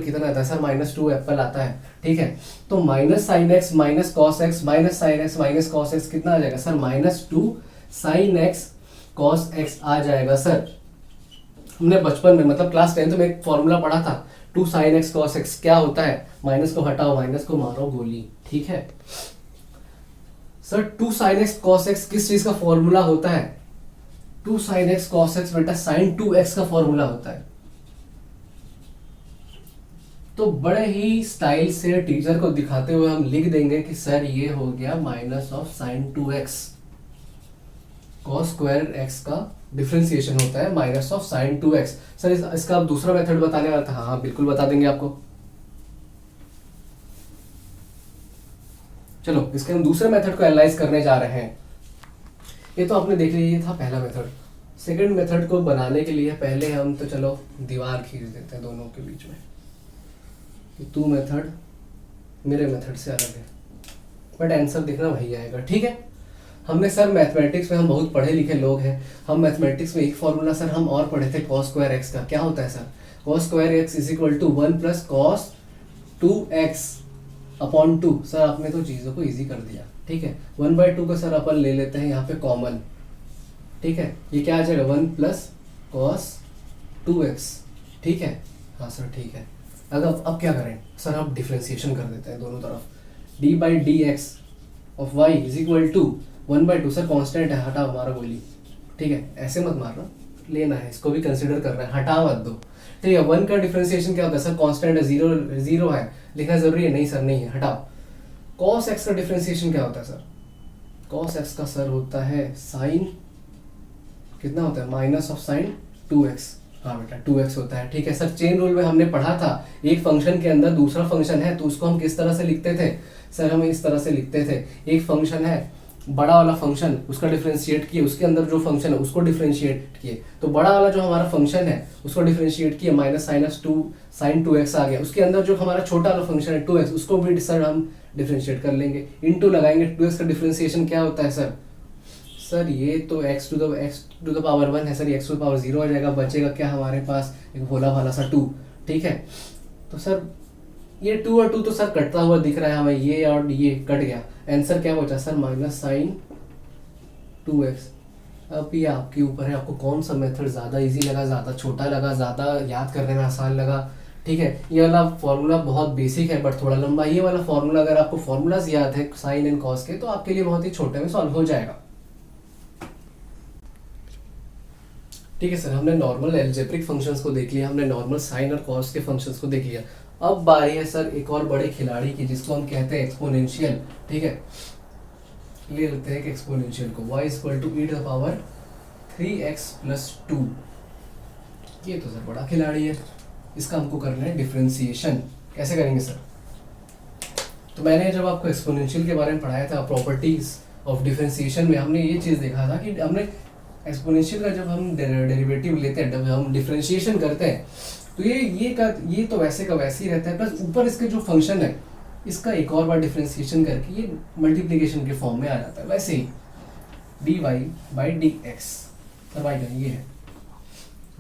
कितना आता है सर? माइनस 2 एप्पल आता है। ठीक है, तो minus sine X minus cos X minus sine X minus cos X कितना आ जाएगा sir? Minus 2 sine X cos X आ जाएगा। सर हमने बचपन में मतलब क्लास 10th में एक फॉर्मूला पढ़ा था, 2 साइन एक्स कॉस एक्स क्या होता है? माइनस को हटाओ, माइनस को मारो गोली। ठीक है sir, 2 sine X cos x किस चीज का फॉर्मूला होता है? 2 साइन एक्स कॉस एक्स बेटा साइन 2x का फॉर्मूला होता है। तो बड़े ही स्टाइल से टीचर को दिखाते हुए हम लिख देंगे कि सर ये हो गया minus of sine 2x, cos square x का डिफरेंशिएशन होता है minus of sine 2x। Sir इसका आप दूसरा मेथड बताने वाला था? हाँ बिल्कुल बता देंगे आपको। चलो इसके हम दूसरे मेथड को एनालाइज करने जा रहे हैं। ये तो आपने देख लिया, ये था पहला मेथड। सेकंड मेथड को बनाने के लिए पहले हम तो चलो दीवार खींच देते हैं दोनों के बीच में। तू मेथड मेरे मेथड से अलग है, बट आंसर दिखना वही आएगा। ठीक है, हमने सर मैथमेटिक्स में हम बहुत पढ़े लिखे लोग हैं, हम मैथमेटिक्स में एक फॉर्मूला सर हम और पढ़े थे कॉस स्क्वायर एक्स का। क्या होता है sir? Cos square x is equal to 1 plus cos 2x upon 2। Sir आपने तो चीज़ों को इजी कर दिया। ठीक है, 1/2 को सर अपन ले लेते हैं यहाँ पे कॉमन। ठीक है, ये क्या आ जाएगा? 1 प्लस कॉस 2x। ठीक है, हाँ सर ठीक है। अब क्या करें सर? अब डिफरेंशिएशन कर देते हैं दोनों तरफ। d/dx of y is equal to 1/2। Sir constant है, हटा हमारा गोली। ठीक है, ऐसे मत मारना, लेना है, इसको भी कंसिडर करना है, हटा मत दो। ठीक है, 1 का डिफरेंशिएशन क्या होता है सर? कांस्टेंट है, जीरो है, लिखना जरूरी है? नहीं सर नहीं है, हटाओ। कॉस एक्स का डिफरेंशिएशन क्या होता है सर? कॉस एक्स का सर होता है साइन कितना होता है? Minus of sine 2x। हाँ बेटा 2x होता है। ठीक है सर, चेन रूल में हमने पढ़ा था, एक फंक्शन के अंदर दूसरा फंक्शन है तो उसको हम किस तरह से लिखते थे सर? हम इस तरह से लिखते थे, एक फंक्शन है बड़ा वाला फंक्शन, उसका डिफरेंशिएट किए, उसके अंदर जो फंक्शन है उसको डिफरेंशिएट किए, तो बड़ा वाला जो हमारा फंक्शन है उसको डिफरेंशिएट किए, माइनस साइनस 2 साइन 2x आ गया। उसके अंदर जो हमारा छोटा वाला फंक्शन है 2x, उसको भी सर हम डिफरेंशिएट कर लेंगे, इनटू लगाएंगे। 2x का डिफरेंशिएशन क्या होता है सर? सर ये तो x टू द पावर 1 है sir, x to the power 0 आ जाएगा, बचेगा क्या हमारे पास, एक भोला भाला सा 2। ठीक है, तो सर ये 2 और 2 तो सर कटता हुआ दिख रहा है हमें, ये और ये कट गया, आंसर क्या बचा सर, माइनस साइन 2x। अब ये आपके ऊपर है, आपको कौन सा मेथड ज़्यादा इजी लगा, ज़्यादा छोटा लगा, ज़्यादा याद करने में आसान लगा। ठीक है, ये वाला फॉर्मूला बहुत बेसिक है बट थोड़ा लंबा, ये वाला फॉर्मूला अगर आपको फॉर्मूलाज याद है साइन एंड कॉस के, तो आपके लिए बहुत ही छोटे में सॉल्व हो जाएगा। ठीक है सर, हमने नॉर्मल एल्जेब्रिक फंक्शंस को देख लिया, हमने नॉर्मल साइन और कॉस के फंक्शंस को देख लिया। अब बारी है सर एक और बड़े खिलाड़ी की, जिसको हम कहते हैं एक्सपोनेंशियल। ठीक है, ले लेते हैं कि एक्सपोनेंशियल को y equal to e to the power 3x plus 2। ये तो सर बड़ा खिलाड़ी है, इसका हमको करना है डिफरेंशिएशन। कैसे करेंगे सर? तो मैंने जब आपको एक्सपोनेंशियल के बारे में पढ़ाया था प्रॉपर्टीज ऑफ डिफरेंशिएशन में, हमने ये चीज़ देखा था कि हमने एक्सपोनेंशियल का जब हम डेरिवेटिव लेते हैं, जब हम डिफरेंशिएशन करते हैं, तो ये तो वैसे का वैसे ही रहता है, प्लस ऊपर इसके जो फंक्शन है इसका एक और बार डिफरेंशिएशन करके ये मल्टीप्लिकेशन के फॉर्म में आ जाता है। वैसे ही dy by d x, sir भाई ये है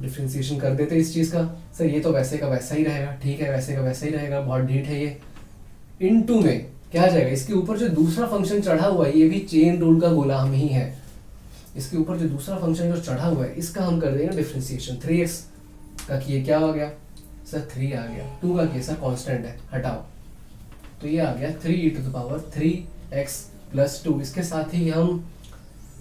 डिफरेंशिएशन कर देते इस चीज़ का। सर ये तो वैसे का वैसा ही रहेगा, ठीक है वैसे का वैसा ही रहेगा, बहुत ढीठ है ये। इनटू में क्या आ जाएगा, इसके ऊपर जो दूसरा फंक्शन चढ़ा हुआ है, ये भी चेन रूल का गुलाम ही है, इसके ऊपर जो दूसरा फंक्शन जो चढ़ा हुआ है इसका हम कर देंगे डिफरेंशिएशन। 3x का किए क्या हो गया सर, 3 आ गया, 2 का किए सर कांस्टेंट है, हटाओ, तो ये आ गया 3 e to the power 3x plus 2। इसके साथ ही हम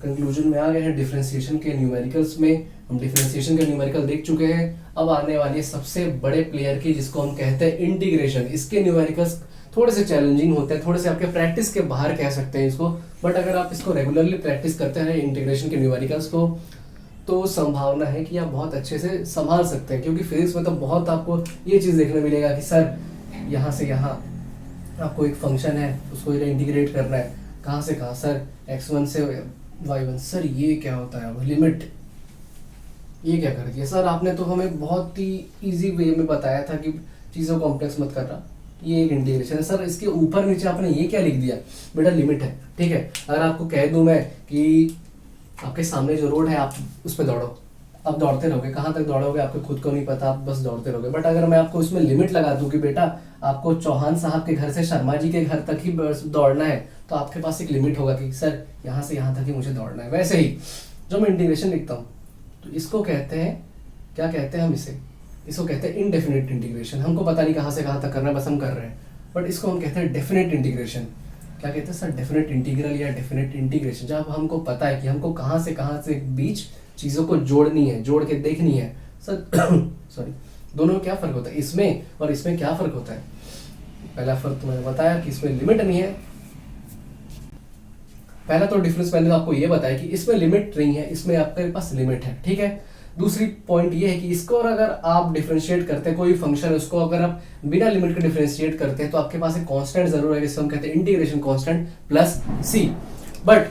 कंक्लूजन में आ गए हैं डिफरेंशिएशन के न्यूमेरिकल्स में। हम डिफरेंशिएशन के न्यूमेरिकल देख चुके हैं, अब आने वाली है सबसे बड़े प्लेयर की, जिसको हम कहते हैं इंटीग्रेशन। इसके न्यूमेरिकल्स थोड़े से चैलेंजिंग होते हैं, थोड़े से आपके प्रैक्टिस के बाहर कह सकते हैं इसको, बट अगर आप इसको रेगुलरली प्रैक्टिस करते हैं इंटीग्रेशन के न्यूमेरिकल्स को, तो संभावना है कि आप बहुत अच्छे से संभाल सकते हैं। क्योंकि फिजिक्स में तो बहुत आपको ये चीज़ देखने मिलेगा कि सर यहाँ से यहाँ आपको एक फंक्शन है, उसको इंटीग्रेट करना है, कहाँ से कहाँ सर, x1 से y1, सर ये क्या होता है, लिमिट, ये क्या कर दिया सर आपने, तो हमें बहुत ही इजी वे में बताया था कि चीज़ों को कॉम्प्लेक्स मत करना, ये एक इंटीग्रेशन है। सर इसके ऊपर नीचे आपने ये क्या लिख दिया, बेटा लिमिट है। ठीक है, अगर आपको कह दूं मैं कि आपके सामने जो रोड है आप उस पर दौड़ो, आप दौड़ते रहोगे, कहाँ तक दौड़ोगे आपको खुद को नहीं पता, आप बस दौड़ते रहोगे। बट अगर मैं आपको इसमें लिमिट लगा दूं कि बेटा आपको चौहान साहब के घर से शर्मा जी के घर तक ही बस दौड़ना है, तो आपके पास एक लिमिट होगा कि सर यहाँ से यहाँ तक ही मुझे दौड़ना है। वैसे ही जो मैं इंटीग्रेशन लिखता हूँ, तो इसको कहते हैं, क्या कहते हैं हम इसको कहते हैं इनडेफिनिट इंटीग्रेशन। हमको पता नहीं कहाँ से कहाँ तक करना है, बस हम कर रहे हैं, बट इसको हम कहते हैं डेफिनेट इंटीग्रेशन। क्या कहते हैं सर, डेफिनेट इंटीग्रल या डेफिनेट इंटीग्रेशन, जब हमको पता है कि हमको कहाँ से बीच चीज़ों को जोड़नी है, जोड़ के देखनी है। सर सॉरी, दोनों में क्या फ़र्क होता है, इसमें और इसमें क्या फ़र्क होता है? पहला फ़र्क तो मैंने बताया कि इसमें लिमिट नहीं है, पहला तो डिफरेंस मैंने आपको ये बताया कि इसमें लिमिट नहीं है, इसमें आपके पास लिमिट है। ठीक है, दूसरी पॉइंट ये है कि इसको और अगर आप डिफरेंशिएट करते हैं कोई फंक्शन है, उसको अगर आप बिना लिमिट के डिफरेंशिएट करते हैं, तो आपके पास एक कांस्टेंट जरूर है, जिसको हम कहते हैं integration constant plus c. But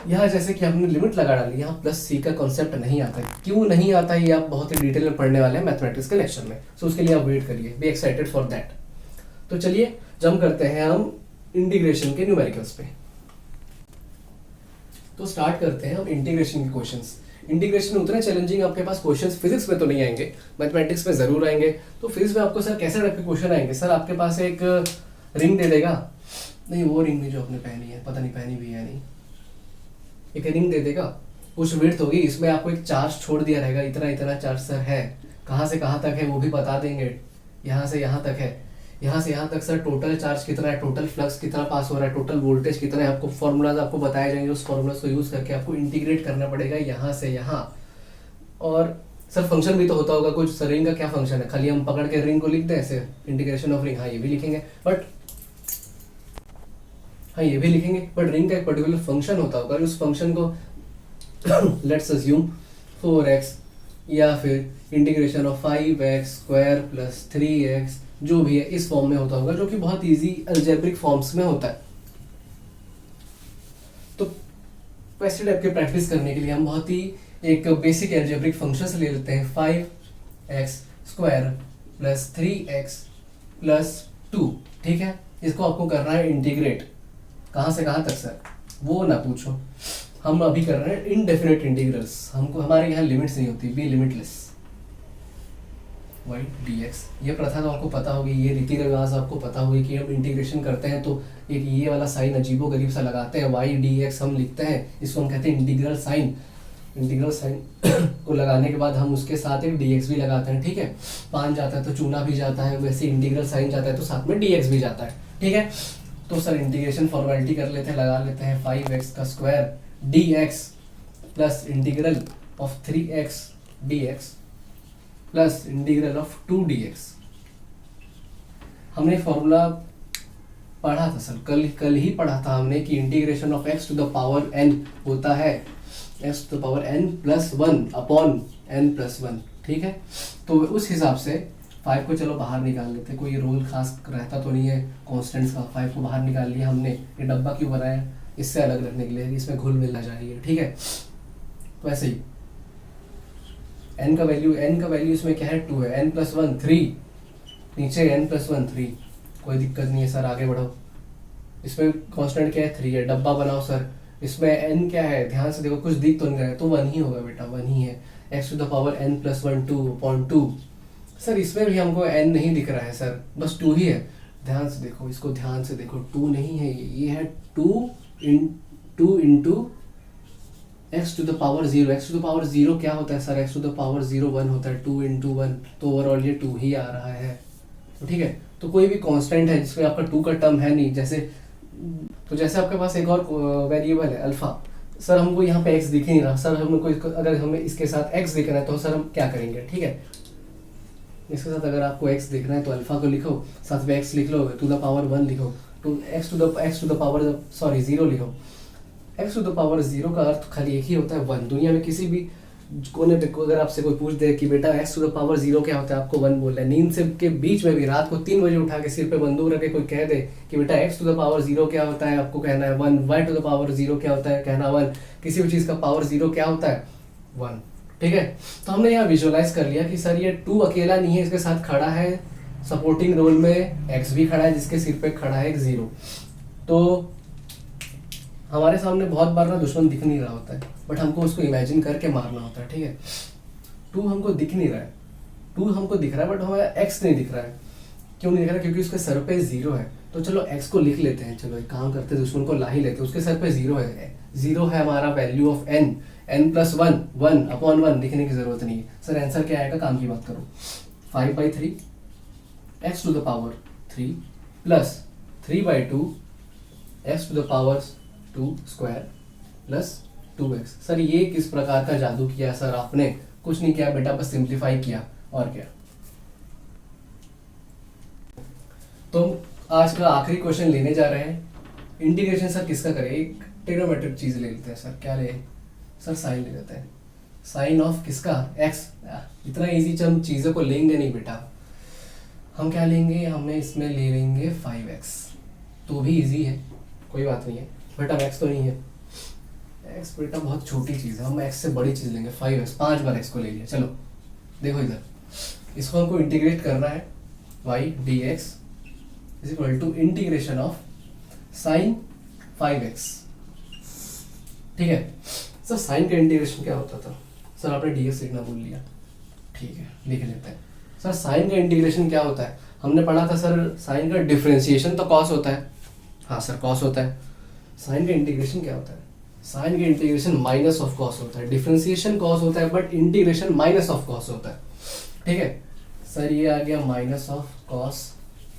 यहाँ जैसे कि हमने लिमिट लगा डाली, यहाँ प्लस सी का कॉन्सेप्ट नहीं आता है। क्यों नहीं आता है ये आप बहुत ही डिटेल में पढ़ने वाले हैं मैथमेटिक्स के लेक्चर में, सो उसके लिए आप वेट करिए, बी एक्साइटेड फॉर दैट। तो चलिए जंप करते हैं हम इंटीग्रेशन के न्यूमेरिकल्स पे। तो स्टार्ट करते हैं हम इंटीग्रेशन के क्वेश्चंस। इंटीग्रेशन में उतने चैलेंजिंग आपके पास क्वेश्चंस फिजिक्स में तो नहीं आएंगे, मैथमेटिक्स में जरूर आएंगे। तो फिजिक्स में आपको सर कैसे टाइप के क्वेश्चन आएंगे, सर आपके पास एक रिंग दे देगा, नहीं वो रिंग नहीं जो आपने पहनी है, पता नहीं पहनी भी है नहीं, एक रिंग दे देगा, कुछ विड्थ होगी, इसमें आपको एक चार्ज छोड़ दिया रहेगा, इतना इतना चार्ज सर है, कहाँ से कहाँ तक है वो भी बता देंगे, यहाँ से यहाँ तक है, यहाँ से यहाँ तक सर टोटल चार्ज कितना है, टोटल फ्लक्स कितना पास हो रहा है, टोटल वोल्टेज कितना है, आपको फॉर्मूलाज आपको बताए जाएंगे, उस फॉर्मूलाज को यूज करके आपको इंटीग्रेट करना पड़ेगा यहाँ से यहाँ। और सर फंक्शन भी तो होता होगा कुछ, सर रिंग का क्या फंक्शन है, खाली हम पकड़ के रिंग को लिख दें ऐसे, इंटीग्रेशन ऑफ रिंग, हाँ ये भी लिखेंगे, बट हाँ ये भी लिखेंगे, बट रिंग का एक पर्टिकुलर फंक्शन होता होगा, उस फंक्शन को लेट्स अज्यूम 4x या फिर integration of 5x square plus 3x, जो भी है इस फॉर्म में होता होगा, जो कि बहुत इजी अलजेब्रिक फॉर्म्स में होता है। तो वैसे टाइप के प्रैक्टिस करने के लिए हम बहुत ही एक बेसिक अलजेब्रिक फंक्शंस ले लेते हैं, 5x square plus 3x plus 2। ठीक है, इसको आपको करना है इंटीग्रेट, कहाँ से कहाँ तक सर वो ना पूछो, हम अभी कर रहे हैं इनडेफिनेट इंटीग्रल्स, हमको हमारे यहाँ लिमिट्स नहीं होती, बी लिमिटलेस वाई डी एक्स। ये प्रथा तो आपको पता होगी, ये रीति रिवाज आपको पता होगी कि हम इंटीग्रेशन करते हैं तो एक ये वाला साइन अजीबो गरीब सा लगाते हैं, वाई डी एक्स हम लिखते हैं, इसको हम कहते हैं इंटीग्रल साइन। इंटीग्रल साइन को लगाने के बाद हम उसके साथ एक डी एक्स भी लगाते हैं, ठीक है। पान जाता है तो चूना भी जाता है, वैसे इंटीग्रल साइन जाता है तो साथ में डी एक्स भी जाता है, ठीक है। तो सर इंटीग्रेशन फॉर्मेलिटी कर लेते हैं, लगा लेते हैं 5x का square D x plus integral of 3x dx plus integral of 2dx। हमने फॉर्मूला पढ़ा था सर, कल ही पढ़ा था हमने कि integration of x to the power n होता है x to the power n plus 1 upon n plus 1, ठीक है। तो उस हिसाब से 5 को चलो बाहर निकाल लेते, कोई रूल खास रहता तो नहीं है कॉन्स्टेंट्स का। 5 को बाहर निकाल लिया हमने, ये डब्बा क्यों बनाया, इससे अलग रखने के लिए, इसमें घुल मिल ना जाए, ठीक है। तो ऐसे ही n का वैल्यू इसमें क्या है 2 है, n प्लस 1 3, नीचे n प्लस 1 3, कोई दिक्कत नहीं है सर, आगे बढ़ो। इसमें कांस्टेंट क्या है 3 है, डब्बा बनाओ सर। इसमें n क्या है, ध्यान से देखो, कुछ दिख तो नहीं रहा है, तो 1 ही होगा बेटा, 1 ही है। x to the power n plus 1 2/2। Sir इसमें भी हमको n नहीं दिख रहा है सर, बस 2 ही है। ध्यान से देखो, इसको ध्यान से देखो, 2 नहीं है, ये है 2 into x to the power 0। x to the power 0 क्या होता है sir, x to the power 0 1 होता है, 2 इंटू 1, तो ओवरऑल ये 2 ही आ रहा है, तो ठीक है। तो कोई भी कांस्टेंट है जिसमें आपका 2 का टर्म है नहीं, जैसे तो जैसे आपके पास एक और वेरिएबल है अल्फा, सर हमको यहाँ पे x दिख ही नहीं रहा, सर हमको अगर हमें इसके साथ x दिख रहा है तो सर हम क्या करेंगे, ठीक है। इसके साथ अगर आपको x दिख रहा है तो अल्फा को लिखो, साथ में x लिख लो, टू द पावर 1 लिखो, तो x टू द पावर 0 लिखो। x टू द पावर 0 का अर्थ खाली एक ही होता है 1। दुनिया में किसी भी कोने पे अगर आपसे कोई पूछ दे कि बेटा x टू द पावर 0 क्या होता है, आपको 1 बोल रहा है। नींद से के बीच में भी रात को 3 बजे उठा के सिर पे बंदूक रख के कोई कह दे कि बेटा x टू द पावर 0 क्या होता है, आपको कहना है 1। y टू द पावर 0 क्या होता है, कहना 1। किसी भी चीज़ का पावर 0 क्या होता है 1, ठीक है। तो हमने यहाँ विजुअलाइज कर लिया कि सर ये 2 अकेला नहीं है, इसके साथ खड़ा है सपोर्टिंग रोल में x भी खड़ा है, जिसके सिर पे खड़ा है एक 0। तो हमारे सामने बहुत बार ना दुश्मन दिख नहीं रहा होता है, बट हमको उसको इमेजिन करके मारना होता है, ठीक है। 2 हमको दिख नहीं रहा है, 2 हमको दिख रहा है बट हमारा x नहीं दिख रहा है। क्यों नहीं दिख रहा है, क्योंकि उसके सर पे 0 है। तो चलो x को लिख लेते हैं, चलो एक काम करते हैं, दुश्मन को ला ही लेते हैं। उसके सर पे 0 है, 0 है हमारा value of n plus 1 upon 1 लिखने की जरूरत नहीं है सर। आंसर क्या आएगा, काम की बात करो, 5/3 x to the power 3 plus 3/2 x to the power 2 square plus 2x। Sir ये किस प्रकार का जादू किया सर आपने, कुछ नहीं किया बेटा, बस सिंप्लीफाई किया, और क्या। तो आज का आखिरी क्वेश्चन लेने जा रहे हैं, इंटीग्रेशन सर किसका करें, एक ट्रिग्नोमेट्रिक चीज ले लेते हैं सर। क्या ले सर, साइन ले लेते हैं, साइन ऑफ किसका x। इतना इजी हम चीजों को लेंगे नहीं बेटा, हम क्या लेंगे, हमें इसमें ले लेंगे 5x, तो भी इजी है, कोई बात नहीं है, बट अब x तो नहीं है, x बेटा बहुत छोटी चीज़ है, हम x से बड़ी चीज़ लेंगे 5x, 5 बार x को ले लिया। चलो देखो इधर, इसको हमको इंटीग्रेट करना है, y dx is equal to integration of sine 5x, ठीक है। सर साइन का इंटीग्रेशन क्या होता था, सर आपने dx लिखना भूल लिया, ठीक है लिख लेते हैं। सर साइन का इंटीग्रेशन क्या होता है, हमने पढ़ा था सर, साइन का डिफरेंशिएशन तो कॉस होता है, हाँ सर कॉस होता है। साइन का इंटीग्रेशन क्या होता है, साइन का इंटीग्रेशन माइनस ऑफ कॉस होता है। डिफरेंशिएशन कॉस होता है but integration minus of cos होता है, ठीक है। सर ये आ गया minus of cos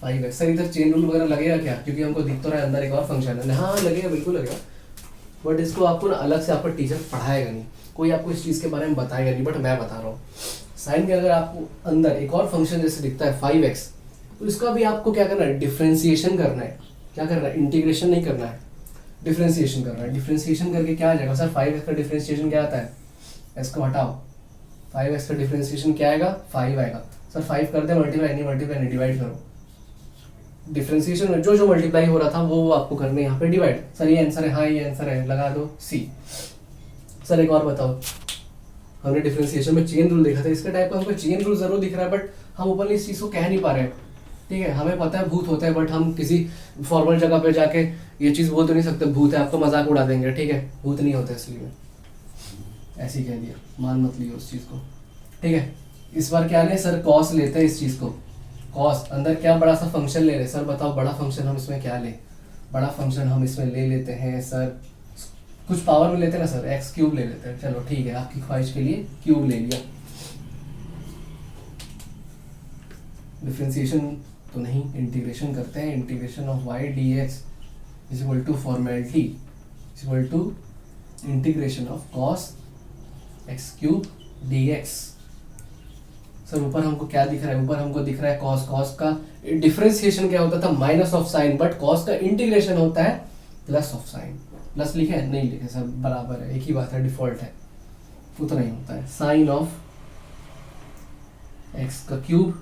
5x। Sir इधर चेन रूल वगैरह लगेगा क्या, क्योंकि हमको दिख तो रहा है अंदर एक और फंक्शन है। हाँ लगेगा, बिल्कुल लगेगा, बट इसको आपको ना अलग से आपका टीचर पढ़ाएगा नहीं, कोई आपको इस चीज़ के बारे में बताएगा नहीं, बट मैं बता रहा हूँ। साइन के अगर आपको अंदर एक और फंक्शन जैसे दिखता है 5x, तो इसका भी आपको क्या करना है, डिफरेंशिएशन करना है। क्या करना है, इंटीग्रेशन नहीं करना है, डिफरेंशिएशन करना है। डिफरेंशिएशन करके क्या आ जाएगा सर, 5x का डिफरेंशिएशन क्या आता है, इसको हटाओ, 5x का डिफरेंशिएशन क्या आएगा, 5 आएगा। सर 5 कर दे मल्टीप्लाई नहीं, डिवाइड करो। डिफरेंशिएशन में जो जो मल्टीप्लाई हो रहा था वो आपको करना है यहाँ पे डिवाइड। सर ये आंसर है, हाँ ये आंसर है, लगा दो C। सर एक और बताओ, हमने डिफरेंशिएशन में चेन रूल देखा था, इसका टाइप का हमको चेन रूल जरूर दिख रहा है, बट हम ओपनली इस चीज़ को कह नहीं पा रहे हैं, ठीक है, हमें पता है भूत होता है, बट हम किसी फॉर्मल जगह पे जाके ये चीज़ बोल तो नहीं सकते भूत है, आपको मजाक उड़ा देंगे, ठीक है, भूत नहीं होता इसलिए ऐसे ही कह दिया, मान मत लियो उस चीज़ को, ठीक है। इस बार क्या लें सर, कॉस लेते हैं इस चीज़ को, कॉस अंदर क्या बड़ा सा फंक्शन ले रहे हैं सर, बताओ बड़ा फंक्शन हम इसमें क्या लें, बड़ा फंक्शन हम इसमें ले लेते हैं सर, कुछ पावर में लेते हैं ना सर, एक्स क्यूब ले लेते हैं, चलो ठीक है, आपकी ख्वाहिश के लिए क्यूब ले लिया। डिफरेंशिएशन तो नहीं, इंटीग्रेशन करते हैं, integration of y d x is equal to formality is equal to integration of cos x cube d x. Sir ऊपर हमको क्या दिख रहा है, ऊपर हमको दिख रहा है कॉस, कॉस का डिफरेंशिएशन क्या होता था, minus of sine, but cos का इंटीग्रेशन होता है प्लस ऑफ साइन। प्लस लिखे हैं, नहीं लिखे सर, बराबर है, एक ही बात है, डिफॉल्ट है, उतना ही होता है, साइन ऑफ एक्स का क्यूब।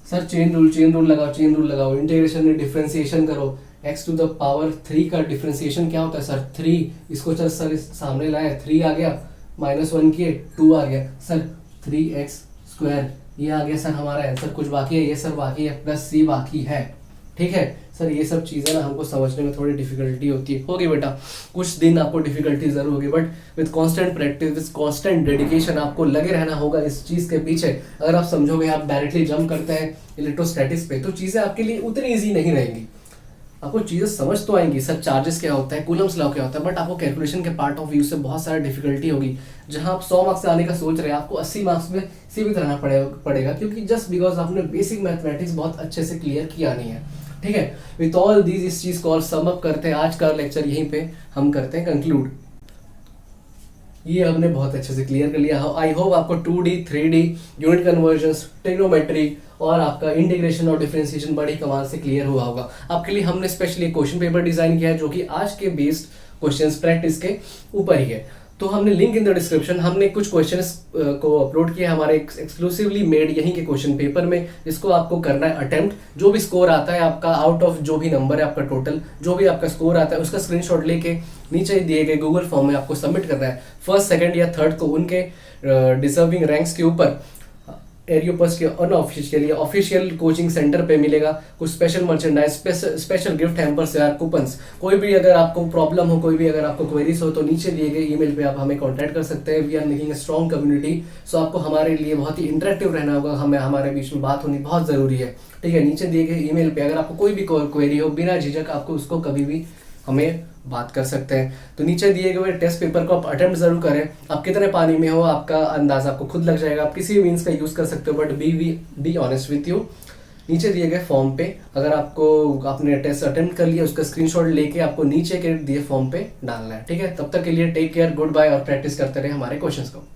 सर चेन रूल लगाओ, चेन रूल लगाओ, इंटीग्रेशन में डिफरेंशिएशन करो, x टू द पावर 3 का डिफरेंशिएशन क्या होता है सर, 3, इसको चल सर इस सामने लाए, 3 आ गया, -1 किए 2 आ गया सर, 3x स्क्वायर, ये आ गया सर हमारा आंसर। कुछ बाकी है, ये सर बाकी है, प्लस c बाकी है, ठीक है सर। ये सब चीज़ें ना हमको समझने में थोड़ी डिफिकल्टी होती है, होगी बेटा, कुछ दिन आपको डिफिकल्टी जरूर होगी, but with constant practice, with constant dedication आपको लगे रहना होगा इस चीज़ के पीछे। अगर आप समझोगे, आप डायरेक्टली जंप करते हैं इलेक्ट्रोस्टैटिक्स पे, तो चीज़ें आपके लिए उतनी ईजी नहीं रहेंगी, आपको चीज़ें समझ तो आएंगी सर, चार्जेस क्या होता है, कूलम्स लॉ क्या होता है, बट आपको कैलकुलेशन के पार्ट ऑफ व्यू से बहुत सारा डिफिकल्टी होगी। जहां आप 100 मार्क्स से आने का सोच रहे हैं, आपको 80 मार्क्स में सीमित रहना पड़ेगा, क्योंकि जस्ट बिकॉज आपने बेसिक मैथमेटिक्स बहुत अच्छे से क्लियर किया नहीं है, ठीक है। विथ ऑल दीज इस चीज को और सम अप करते हैं, आज का लेक्चर यहीं पे हम करते हैं कंक्लूड। ये हमने बहुत अच्छे से क्लियर कर लिया, आई होप आपको 2D 3D unit convergence, trigonometry और आपका इंटीग्रेशन और डिफरेंशिएशन बड़ी कमाल से क्लियर हुआ होगा। आपके लिए हमने स्पेशली क्वेश्चन पेपर डिजाइन किया है, जो कि आज के बेस्ड क्वेश्चंस प्रैक्टिस के ऊपर ही है। तो हमने लिंक इन द डिस्क्रिप्शन, हमने कुछ क्वेश्चंस को अपलोड किया हमारे एक्सक्लूसिवली मेड यहीं के क्वेश्चन पेपर में, जिसको आपको करना है अटेम्प्ट। जो भी स्कोर आता है आपका, आउट ऑफ जो भी नंबर है आपका टोटल, जो भी आपका स्कोर आता है, उसका स्क्रीनशॉट लेके नीचे दिए गए गूगल फॉर्म में आपको सबमिट करना है। फर्स्ट, सेकंड या थर्ड को उनके डिजर्विंग रैंक्स के ऊपर एरियोपस के अनऑफिशियल या ऑफिशियल कोचिंग सेंटर पे मिलेगा कुछ special merchandise, special gift hampers या कूपन्स। कोई भी अगर आपको प्रॉब्लम हो, कोई भी अगर आपको क्वेरीज हो, तो नीचे दिए गए ईमेल पे आप हमें कांटेक्ट कर सकते हैं। We are making a strong community, so आपको हमारे लिए बहुत ही इंटरेक्टिव रहना होगा, हमें हमारे बीच में बात होनी बहुत जरूरी है, ठीक है। नीचे दिए गए ईमेल पे अगर आपको कोई भी क्वेरी हो, बिना झिझक आपको उसको कभी भी हमें बात कर सकते हैं। तो नीचे दिए गए टेस्ट पेपर को आप अटेम्प्ट जरूर करें। आप कितने पानी में हो आपका अंदाजा आपको खुद लग जाएगा, आप किसी भी मीन्स का यूज कर सकते हो, but be honest with you. नीचे दिए गए फॉर्म पे अगर आपने टेस्ट अटेम्प्ट कर लिया, उसका स्क्रीनशॉट लेके आपको नीचे के दिए फॉर्म पे डालना है, ठीक है। तब तक के लिए टेक केयर, गुड बाय, और प्रैक्टिस करते रहे हमारे क्वेश्चंस को।